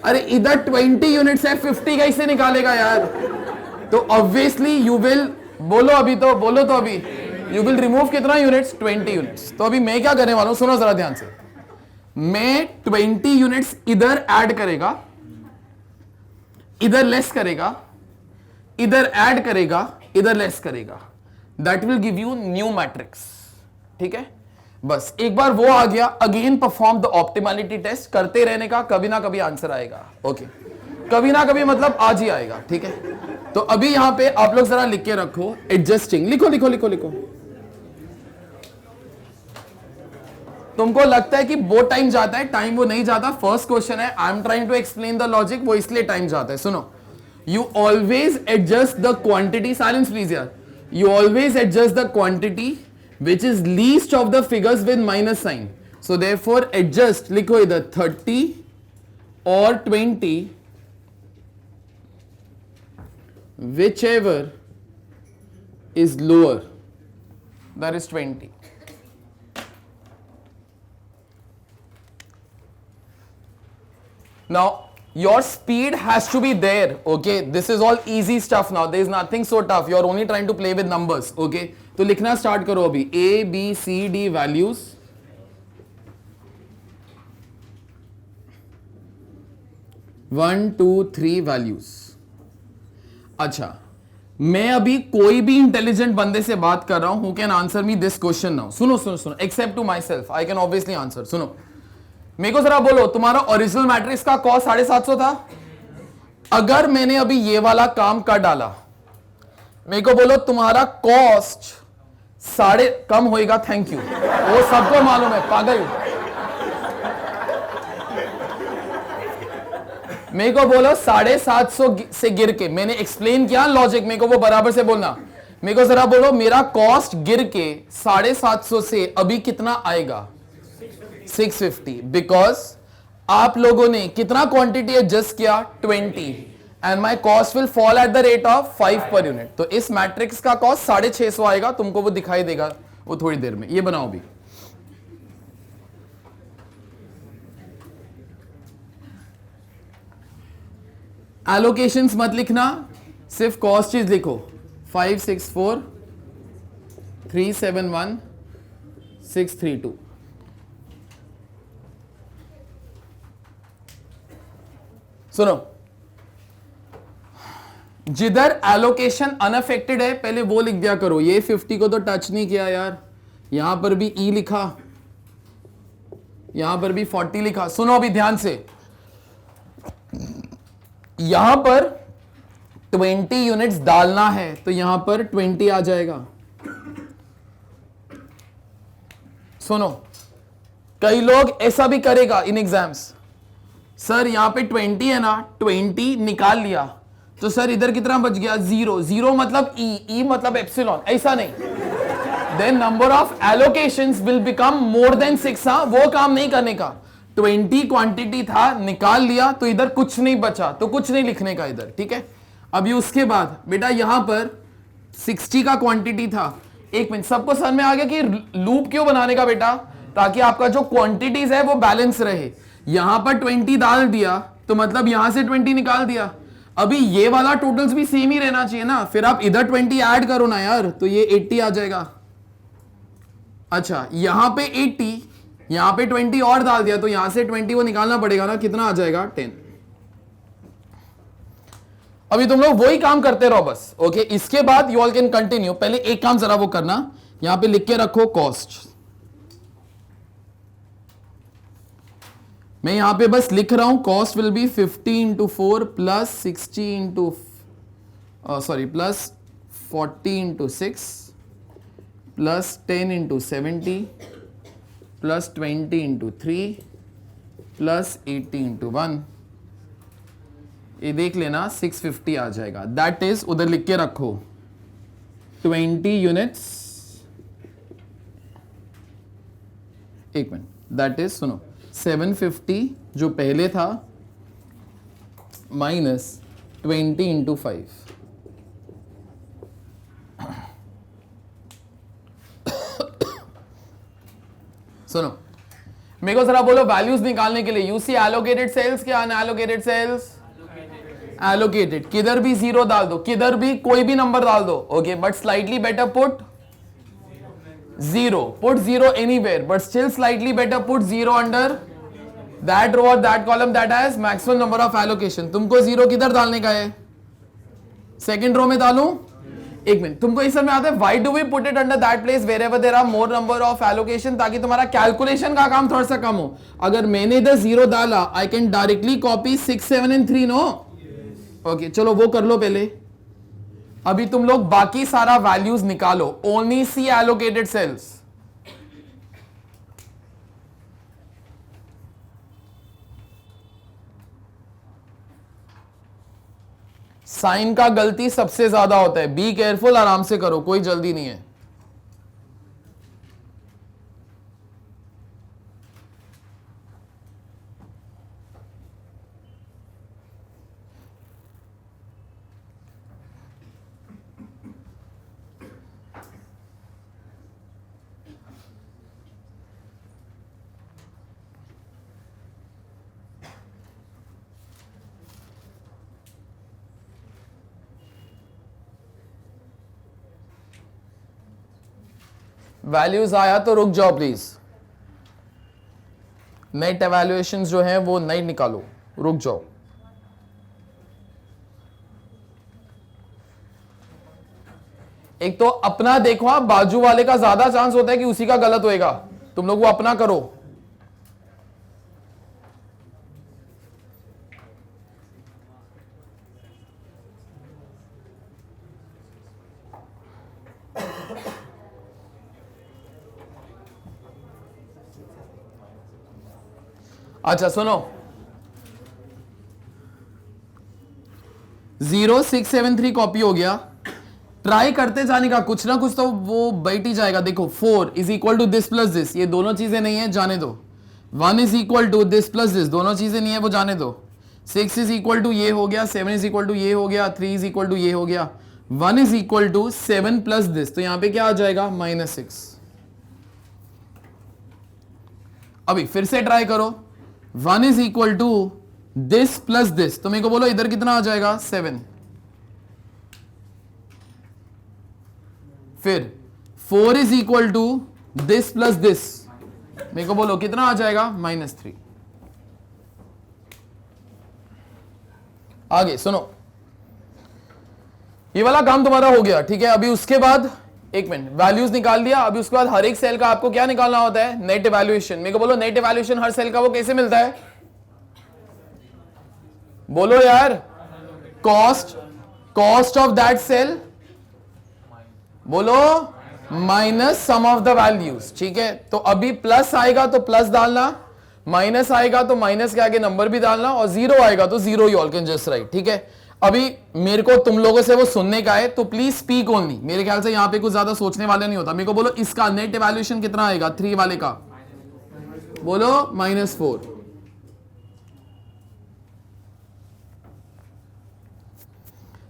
अरे इधर 20 यूनिट्स है, 50 कैसे निकालेगा यार। तो ऑब्वियसली यू विल, बोलो अभी तो, बोलो तो अभी, यू विल रिमूव कितना यूनिट्स, 20 यूनिट्स। तो अभी मैं क्या करने वाला हूं, सुनो जरा ध्यान से, मैं 20 यूनिट्स इधर ऐड करेगा, इधर लेस करेगा, इधर ऐड करेगा, इधर लेस करेगा, that will give you new matrix. ठीक है, बस एक बार वो आ गया, again perform the optimality test, करते रहने का, कभी ना कभी आंसर आएगा। ओके, कभी ना कभी मतलब आज ही आएगा। ठीक है, तो अभी यहां पे आप लोग जरा लिख के रखो, एडजस्टिंग, लिखो लिखो लिखो लिखो। तुमको लगता है कि बहुत टाइम जाता है, टाइम वो नहीं जाता। फर्स्ट क्वेश्चन है, I am trying to explain the logic, वो इसलिए टाइम जाता है। सुनो, you always adjust the quantity, silence please यार, you always adjust the quantity which is least of the figures with minus sign. So therefore adjust, लिखो इधर 30 or 20, whichever is lower, that is 20. Now your speed has to be there. Okay, this is all easy stuff now, there is nothing so tough, you are only trying to play with numbers. Okay, तो लिखना start करो अभी, A B C D values, one two three values. अच्छा, मैं अभी कोई भी intelligent बंदे से बात कर रहा हूं, who can answer me this question now. सुनो सुनो सुनो, except to myself, I can obviously answer. सुनो, मेरे को जरा बोलो, तुम्हारा ओरिजिनल मैट्रिक्स का कॉस्ट 750 था। अगर मैंने अभी ये वाला काम कर डाला, मेरे को बोलो तुम्हारा कॉस्ट साढ़े कम होएगा। थैंक यू, वो सबको मालूम है, पागल। मेरे को बोलो 750 से गिर के, मैंने एक्सप्लेन किया लॉजिक, मेरे को वो बराबर से बोलना। मेरे को जरा बोलो मेरा कॉस्ट गिर के 750 से अभी कितना आएगा, 650, बिकॉज आप लोगों ने कितना क्वांटिटी एडजस्ट किया, 20, and my cost will fall at the rate of 5 per unit. तो इस मैट्रिक्स का कॉस्ट 650 आएगा, तुमको वो दिखाई देगा वो थोड़ी देर में। ये बनाओ भी, एलोकेशंस मत लिखना, सिर्फ कॉस्ट चीज लिखो, 564 371 632। सुनो, जिधर एलोकेशन अनअफेक्टेड है पहले वो लिख दिया करो। ये 50 को तो टच नहीं किया यार, यहां पर भी ई लिखा, यहां पर भी 40 लिखा। सुनो अभी ध्यान से, यहां पर 20 यूनिट्स डालना है तो यहां पर 20 आ जाएगा। सुनो, कई लोग ऐसा भी करेगा इन एग्जाम्स, सर यहां पे 20 है ना, 20 निकाल लिया तो सर इधर कितना बच गया, 0। 0 मतलब ई मतलब एप्सिलॉन, ऐसा नहीं। Then number of allocations will become more than 6। हाँ, वो काम नहीं करने का। 20 क्वांटिटी था, निकाल लिया तो इधर कुछ नहीं बचा, तो कुछ नहीं लिखने का इधर। ठीक है, अभी उसके बाद बेटा यहां पर 60 का क्वांटिटी था, एक मिनट, सबको समझ में आ गया कि लूप क्यों बनाने का बेटा? ताकि आपका जो क्वांटिटीज है वो बैलेंस रहे। यहां पर 20 डाल दिया तो मतलब यहां से 20 निकाल दिया। अभी ये वाला टोटल्स भी सेम ही रहना चाहिए ना, फिर आप इधर 20 ऐड करो ना यार, तो ये 80 आ जाएगा। अच्छा, यहां पे 80, यहां पे 20 और डाल दिया तो यहां से 20 वो निकालना पड़ेगा ना, कितना आ जाएगा? 10। अभी तुम लोग वही काम करते रहो बस। ओके, इसके बाद यू ऑल कैन कंटिन्यू। पहले एक काम जरा वो करना, यहां पे लिख के रखो कॉस्ट। मैं यहां पे बस लिख रहा हूं cost will be 50 into 4 plus 60 into plus 40 into 6 plus 10 into 70 plus 20 into 3 plus 80 into 1। ये देख लेना 650 आ जाएगा। दैट इज, उधर लिख के रखो 20 यूनिट्स। एक मिनट, दैट इज, सुनो, 750 जो पहले था माइनस 20 इंटू 5। सुनो, मेरे को जरा बोलो वैल्यूज निकालने के लिए, यू सी एलोकेटेड सेल्स क्या अनएलोकेटेड सेल्स? एलोकेटेड। किधर भी जीरो डाल दो, किधर भी कोई भी नंबर डाल दो। Okay, but slightly better put zero, put zero anywhere, but still slightly better put zero under that row और that column that has maximum number of allocation. तुमको जीरो किधर डालने का है? सेकंड रो में डालूं? एक मिनट, तुमको इस समय आता है why do we put it under that place wherever there are more number of allocation, ताकि तुम्हारा कैलकुलेशन का काम थोड़ा सा कम हो। अगर मैंने इधर जीरो डाला, I can directly copy 6, 7 and 3, no? Okay, चलो वो कर लो पहले। अभी तुम लोग बाकी सारा वैल्यूज निकालो, ओनली सी एलोकेटेड सेल्स। साइन का गलती सबसे ज्यादा होता है, बी केयरफुल, आराम से करो, कोई जल्दी नहीं है। वैल्यूज आया तो रुक जाओ प्लीज। नेट एवेल्युएशन जो है वो नहीं निकालो, रुक जाओ। एक तो अपना देखो, आप बाजू वाले का ज्यादा चांस होता है कि उसी का गलत होएगा। तुम लोग वो अपना करो। अच्छा सुनो, 0673 कॉपी हो गया। ट्राई करते जाने का, कुछ ना कुछ तो वो बैठ ही जाएगा। देखो 4 is equal to this plus this, ये दोनों चीजें नहीं है, जाने दो। 1 is equal to this plus this, दोनों चीजें नहीं है, वो जाने दो। 6 इज इक्वल टू ये हो गया, 7 इज इक्वल टू ये हो गया, 3 इज इक्वल टू ये हो गया, 1 is equal to 7 plus this, तो यहां पे क्या आ जाएगा? -6। अभी फिर से ट्राई करो, 1 is equal to this plus this, तो मेरे को बोलो इधर कितना आ जाएगा? 7। फिर 4 is equal to this plus this, मेरे को बोलो कितना आ जाएगा? -3। आगे सुनो, ये वाला काम तुम्हारा हो गया, ठीक है। अभी उसके बाद एक मिनट, वैल्यूज निकाल दिया। अभी उसके बाद हर एक सेल का आपको क्या निकालना होता है? Net evaluation. मेरे को बोलो नेट इवैल्यूएशन हर सेल का वो कैसे मिलता है? बोलो यार, कॉस्ट ऑफ दैट सेल, बोलो, minus sum of the values, ठीक है। तो अभी प्लस आएगा तो प्लस डालना, माइनस आएगा तो माइनस के आगे नंबर भी डालना, और जीरो आएगा तो zero, you all can just right, ठीक है। अभी मेरे को तुम लोगों से वो सुनने का है, तो प्लीज स्पीक ओनली। मेरे ख्याल से यहां पे कुछ ज्यादा सोचने वाले नहीं होता। मेरे को बोलो इसका नेट इवैल्यूएशन कितना आएगा? 3 वाले का बोलो -4।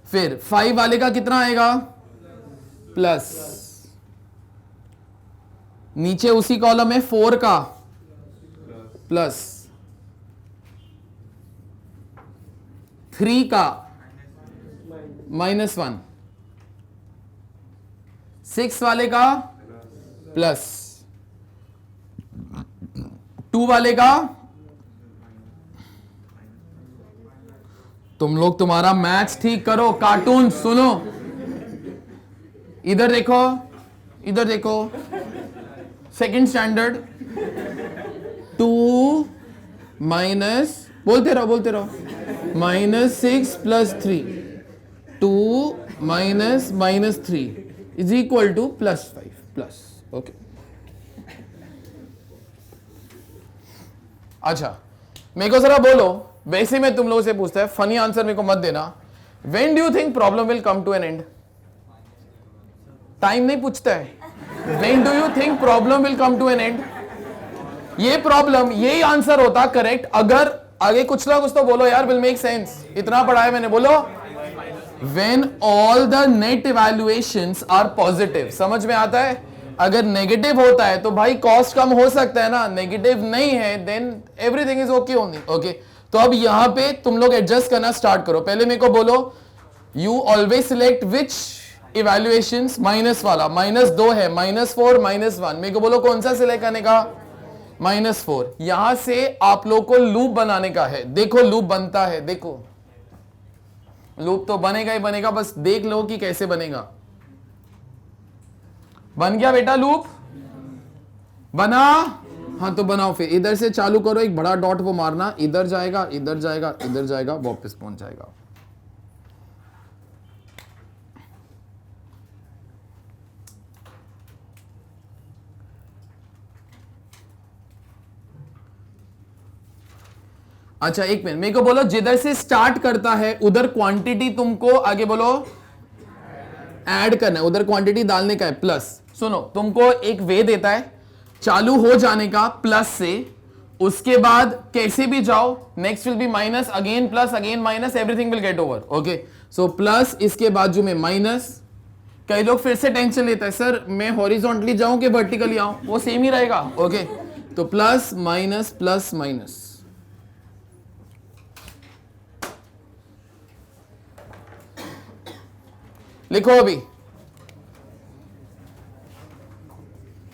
फिर 5 वाले का कितना आएगा? प्लस। नीचे उसी कॉलम में 4 का प्लस, 3 का -1, 6 वाले का प्लस, 2 वाले का। तुम लोग तुम्हारा मैथ्स ठीक करो। कार्टून सुनो, इधर देखो, इधर देखो, सेकंड स्टैंडर्ड। 2 माइनस, बोलते रहो बोलते रहो, -6 + 3, 2 minus -3 is equal to +5 plus. Okay, अच्छा मेरे को जरा बोलो, वैसे मैं तुम लोगों से पूछता है, फनी आंसर मेरे को मत देना। When do you think problem will come to an end? Time नहीं पूछता है, when do you think problem will come to an end? ये प्रॉब्लम, यही आंसर होता करेक्ट अगर आगे कुछ ना कुछ तो बोलो यार, विल मेक सेंस। इतना पढ़ा है मैंने, बोलो। When all the net evaluations are positive, समझ में आता है? अगर नेगेटिव होता है तो भाई कॉस्ट कम हो सकता है ना, नेगेटिव नहीं है then everything is okay only. Okay, तो अब यहां पे तुम लोग एडजस्ट करना स्टार्ट करो। पहले मेरे को बोलो, you always select which evaluations, minus वाला, -2 है, -4, -1। मेरे को बोलो कौन सा सिलेक्ट करने का? -4। यहां से आप लोग को लूप बनाने का है। देखो लूप बनता है, देखो लूप तो बनेगा ही बनेगा, बस देख लो कि कैसे बनेगा। बन गया बेटा लूप? बना? हाँ तो बनाओ फिर। इधर से चालू करो, एक बड़ा डॉट वो मारना, इधर जाएगा, इधर जाएगा, इधर जाएगा, वापस पहुंच जाएगा। अच्छा एक मिनट, मेरे को बोलो जिधर से स्टार्ट करता है उधर क्वांटिटी तुमको आगे बोलो ऐड करना है, उधर क्वांटिटी डालने का है प्लस। सुनो, तुमको एक वे देता है चालू हो जाने का प्लस से, उसके बाद कैसे भी जाओ next will be minus, again plus, again minus, everything will get over. Okay, so plus, इसके बाजू में माइनस। कई लोग फिर से टेंशन लेता है, सर मैं हॉरिजॉन्टली जाऊं कि वर्टिकली आऊं? वो सेम ही रहेगा। ओके, तो प्लस माइनस प्लस माइनस। लिखो अभी,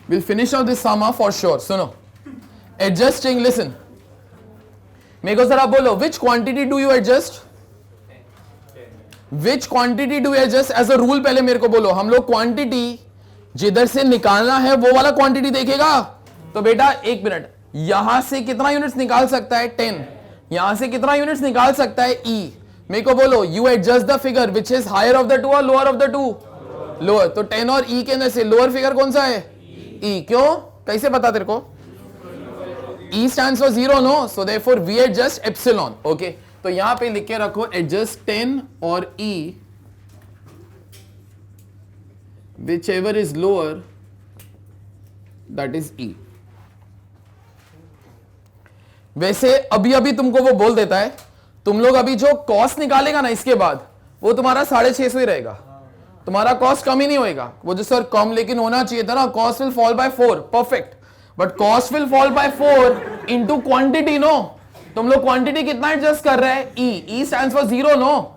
we'll finish off this summer for sure. सुनो, adjusting, listen. मेरे को जरा बोलो, which quantity do you adjust? Which quantity do you adjust as a rule? पहले मेरे को बोलो। हम लोग क्वांटिटी जिधर से निकालना है वो वाला क्वांटिटी देखेगा। तो बेटा एक मिनट, यहां से कितना यूनिट्स निकाल सकता है? 10। यहां से कितना यूनिट्स निकाल सकता है? E। मेरे को बोलो, you adjust the figure which is higher of the two और lower of the two? Lower. तो 10 और E के अंदर से लोअर फिगर कौन सा है? E। क्यों? कैसे पता तेरे को? E stands for 0, no? So therefore we adjust epsilon. Okay, तो यहां पे लिख के रखो adjust 10 और E whichever is lower that is E. वैसे अभी अभी तुमको वो बोल देता है, तुम लोग अभी जो कॉस्ट निकालेगा ना इसके बाद, वो तुम्हारा 650 ही रहेगा, तुम्हारा कॉस्ट कम ही नहीं होएगा। वो जो सर कम लेकिन होना चाहिए था ना, cost will fall by 4, perfect, but cost will fall by 4 into quantity, no? तुम लोग क्वांटिटी कितना एडजस्ट कर रहे हैं? E stands for 0, no?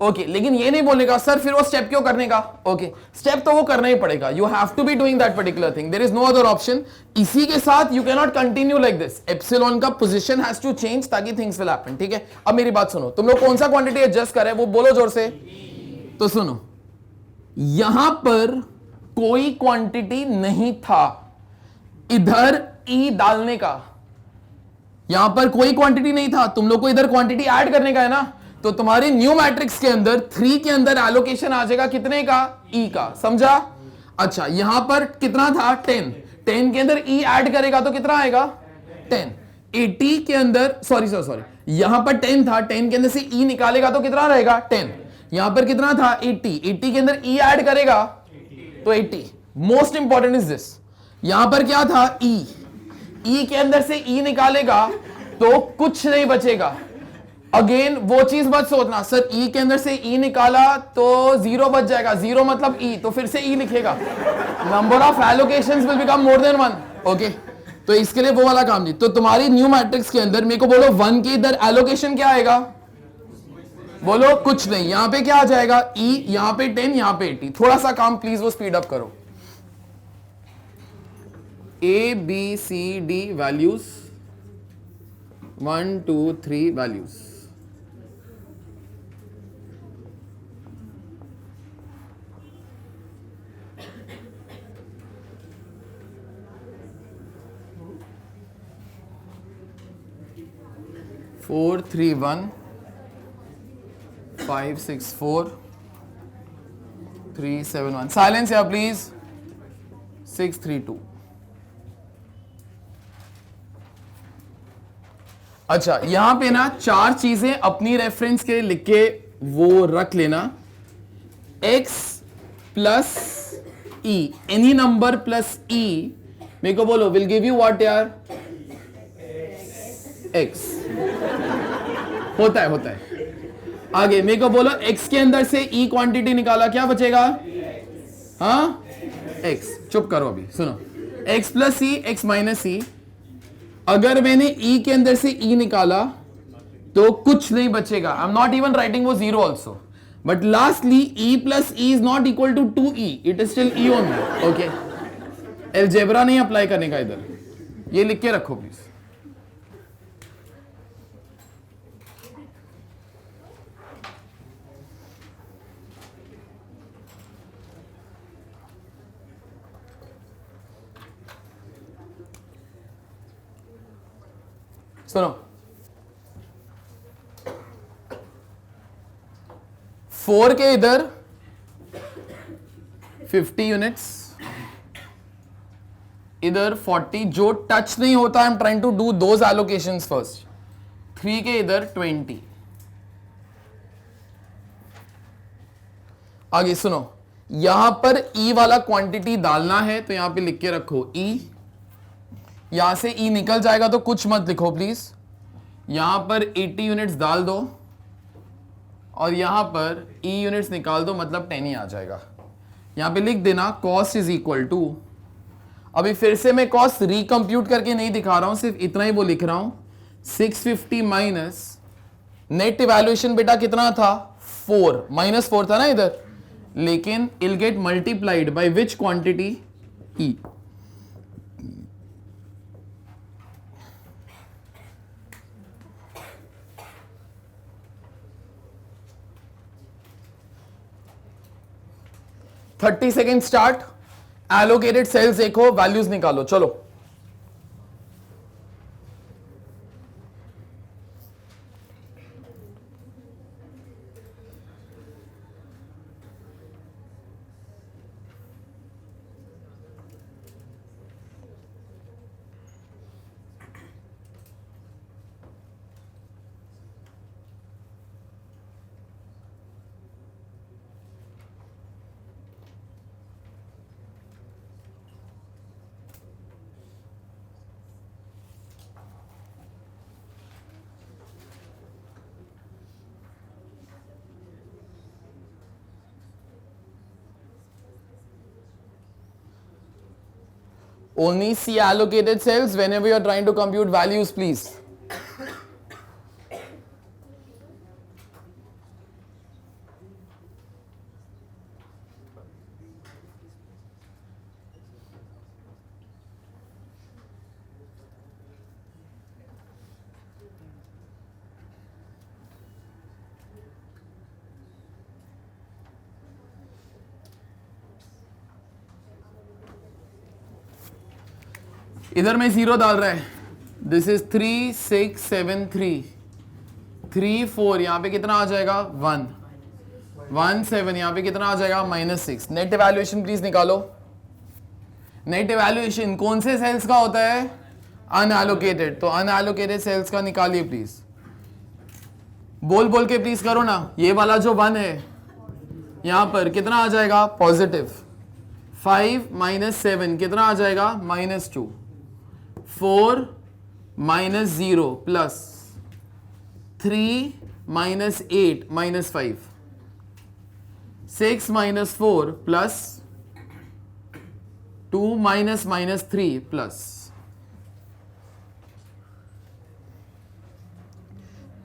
Okay, लेकिन ये नहीं बोलने का सर फिर वो स्टेप क्यों करने का? ओके, स्टेप तो वो करना ही पड़ेगा, you have to be doing that particular thing, there is no other option. इसी के साथ you can not continue like this, epsilon का पोजीशन हैज टू चेंज ताकि थिंग्स विल हैपन। ठीक है, अब मेरी बात सुनो, तुम लोग कौन सा क्वांटिटी एडजस्ट कर रहे हैं वो बोलो जोर से। तो सुनो, यहां पर कोई क्वांटिटी नहीं था इधर ई डालने का, यहां पर कोई क्वांटिटी नहीं था, तुम लोग को इधर क्वांटिटी ऐड करने का है ना। तो तुम्हारी न्यू मैट्रिक्स के अंदर 3 के अंदर एलोकेशन आ जाएगा कितने का? E का, समझा? अच्छा, यहां पर कितना था? 10। 10 के अंदर E ऐड करेगा तो कितना आएगा? 10। 80 के अंदर, सॉरी यहां पर 10 था, 10 के अंदर से E निकालेगा तो कितना रहेगा? 10। यहां पर कितना था? 80। 80 के अंदर E ऐड करेगा तो 80। मोस्ट इंपॉर्टेंट इज दिस, यहां पर क्या था? E के अंदर से E निकालेगा तो कुछ नहीं बचेगा। अगेन वो चीज मत सोचना सर E के अंदर से E निकाला तो 0 बच जाएगा, 0 मतलब E, तो फिर से E लिखेगा। Number of allocations will become more then 1. Okay, तो इसके लिए वो वाला काम नहीं. तो तुम्हारी न्यू मैट्रिक्स के अंदर मेरे को बोलो 1 के इधर एलोकेशन क्या आएगा? बोलो कुछ नहीं. यहां पे क्या आ जाएगा? E, यहां पे 10, यहां पे 80. थोड़ा सा काम प्लीज वो स्पीड अप करो. A B C D values 1 2 3 values. Four three one 5 6 4 3 7 1. Silence या प्लीज. 6 3 2. अच्छा, यहां पे ना 4 चीजें अपनी रेफरेंस के लिए लिख के वो रख लेना. x प्लस ई, एनी नंबर प्लस ई, मेरे को बोलो विल गिव यू व्हाट यार? x. होता है. आगे मेरे को बोलो x के अंदर से e क्वांटिटी निकाला, क्या बचेगा? हाँ, x. चुप करो अभी, सुनो. x प्लस ई, x माइनस ई. अगर मैंने e के अंदर से e निकाला तो कुछ नहीं बचेगा. I am not even writing वो zero also. But lastly e plus e is not equal to 2e. It is still e only. Okay, algebra नहीं अप्लाई करने का इधर. ये लिख के रखो प्लीज. सुनो, 4 के इधर 50 यूनिट्स, इधर 40. जो टच नहीं होता, I am trying to do those allocations first. 3 के इधर 20. आगे सुनो, यहां पर E वाला क्वांटिटी डालना है तो यहां पे लिख के रखो E. यहां से E निकल जाएगा तो कुछ मत लिखो प्लीज. यहां पर 80 यूनिट्स डाल दो और यहां पर E यूनिट्स निकाल दो, मतलब 10 ही आ जाएगा. यहां पे लिख देना कॉस्ट इज इक्वल टू. अभी फिर से मैं कॉस्ट रिकंप्यूट करके नहीं दिखा रहा हूं, सिर्फ इतना ही वो लिख रहा हूं. 650 माइनस नेट इवैल्यूएशन बेटा कितना था? 4. -4 था ना इधर, लेकिन it'll get multiplied by which quantity? E. Thirty second start. Allocated cells देखो, वैल्यूज निकालो. चलो, only see allocated cells whenever you are trying to compute values, please. इधर में 0 डाल रहा है. This is 3 6 7 3 3 4. यहां पे कितना आ जाएगा? 1 1 7. यहां पे कितना आ जाएगा? -6. नेट इवैल्यूएशन प्लीज निकालो. नेट इवैल्यूएशन कौन से सेल्स का होता है? अनएलोकेटेड. तो अनएलोकेटेड सेल्स का निकालिए प्लीज. बोल बोल के प्लीज करो ना. ये वाला जो 1 है यहां पर कितना आ जाएगा? पॉजिटिव. 5 -7 कितना आ जाएगा? -2. 4 -0 plus 3 -8 -5. 6 -4 plus 2 minus minus 3 plus,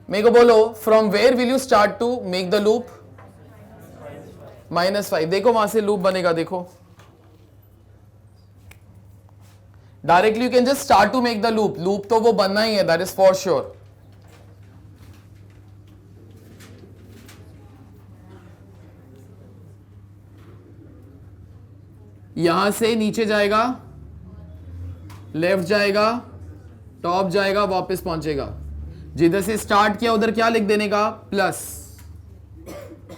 मेरे को बोलो from where will you start to make the loop? -5। देखो वहां से लूप बनेगा, देखो directly you can just start to make the loop, loop तो वो बनना ही है, दैट इज फॉर श्योर। यहां से नीचे जाएगा, लेफ्ट जाएगा, टॉप जाएगा, वापस पहुंचेगा, जिधर से स्टार्ट किया उधर क्या लिख देने का? प्लस,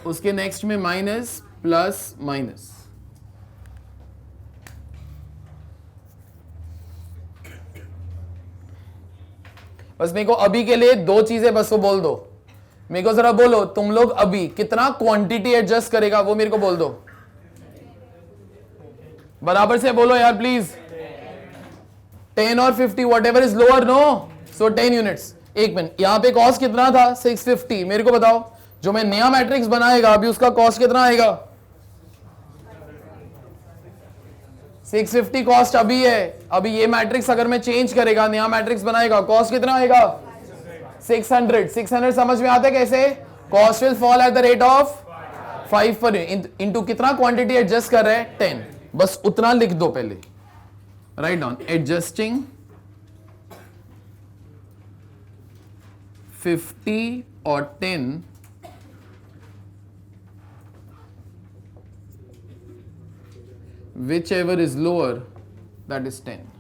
उसके नेक्स्ट में माइनस, प्लस माइनस। बस मेरे को अभी के लिए दो चीजें बस वो बोल दो, मेरे को जरा बोलो तुम लोग अभी कितना क्वांटिटी एडजस्ट करेगा वो मेरे को बोल दो, बराबर से बोलो यार प्लीज। 10 और 50 whatever is lower, no, so 10 units. एक मिनट, यहां पे कॉस्ट कितना था? 650। मेरे को बताओ जो मैं नया मैट्रिक्स बनाएगा अभी उसका कॉस्ट कितना आएगा? 650 कॉस्ट अभी है। अभी ये मैट्रिक्स अगर मैं चेंज करेगा, नया मैट्रिक्स बनाएगा, कॉस्ट कितना आएगा? 600। 600 समझ में आता है कैसे? Cost will fall at the rate of 5 पर इनटू कितना क्वांटिटी एडजस्ट कर रहे हैं? 10। बस उतना लिख दो पहले, राइट डाउन एडजस्टिंग 50 और 10 whichever is lower, that is 10.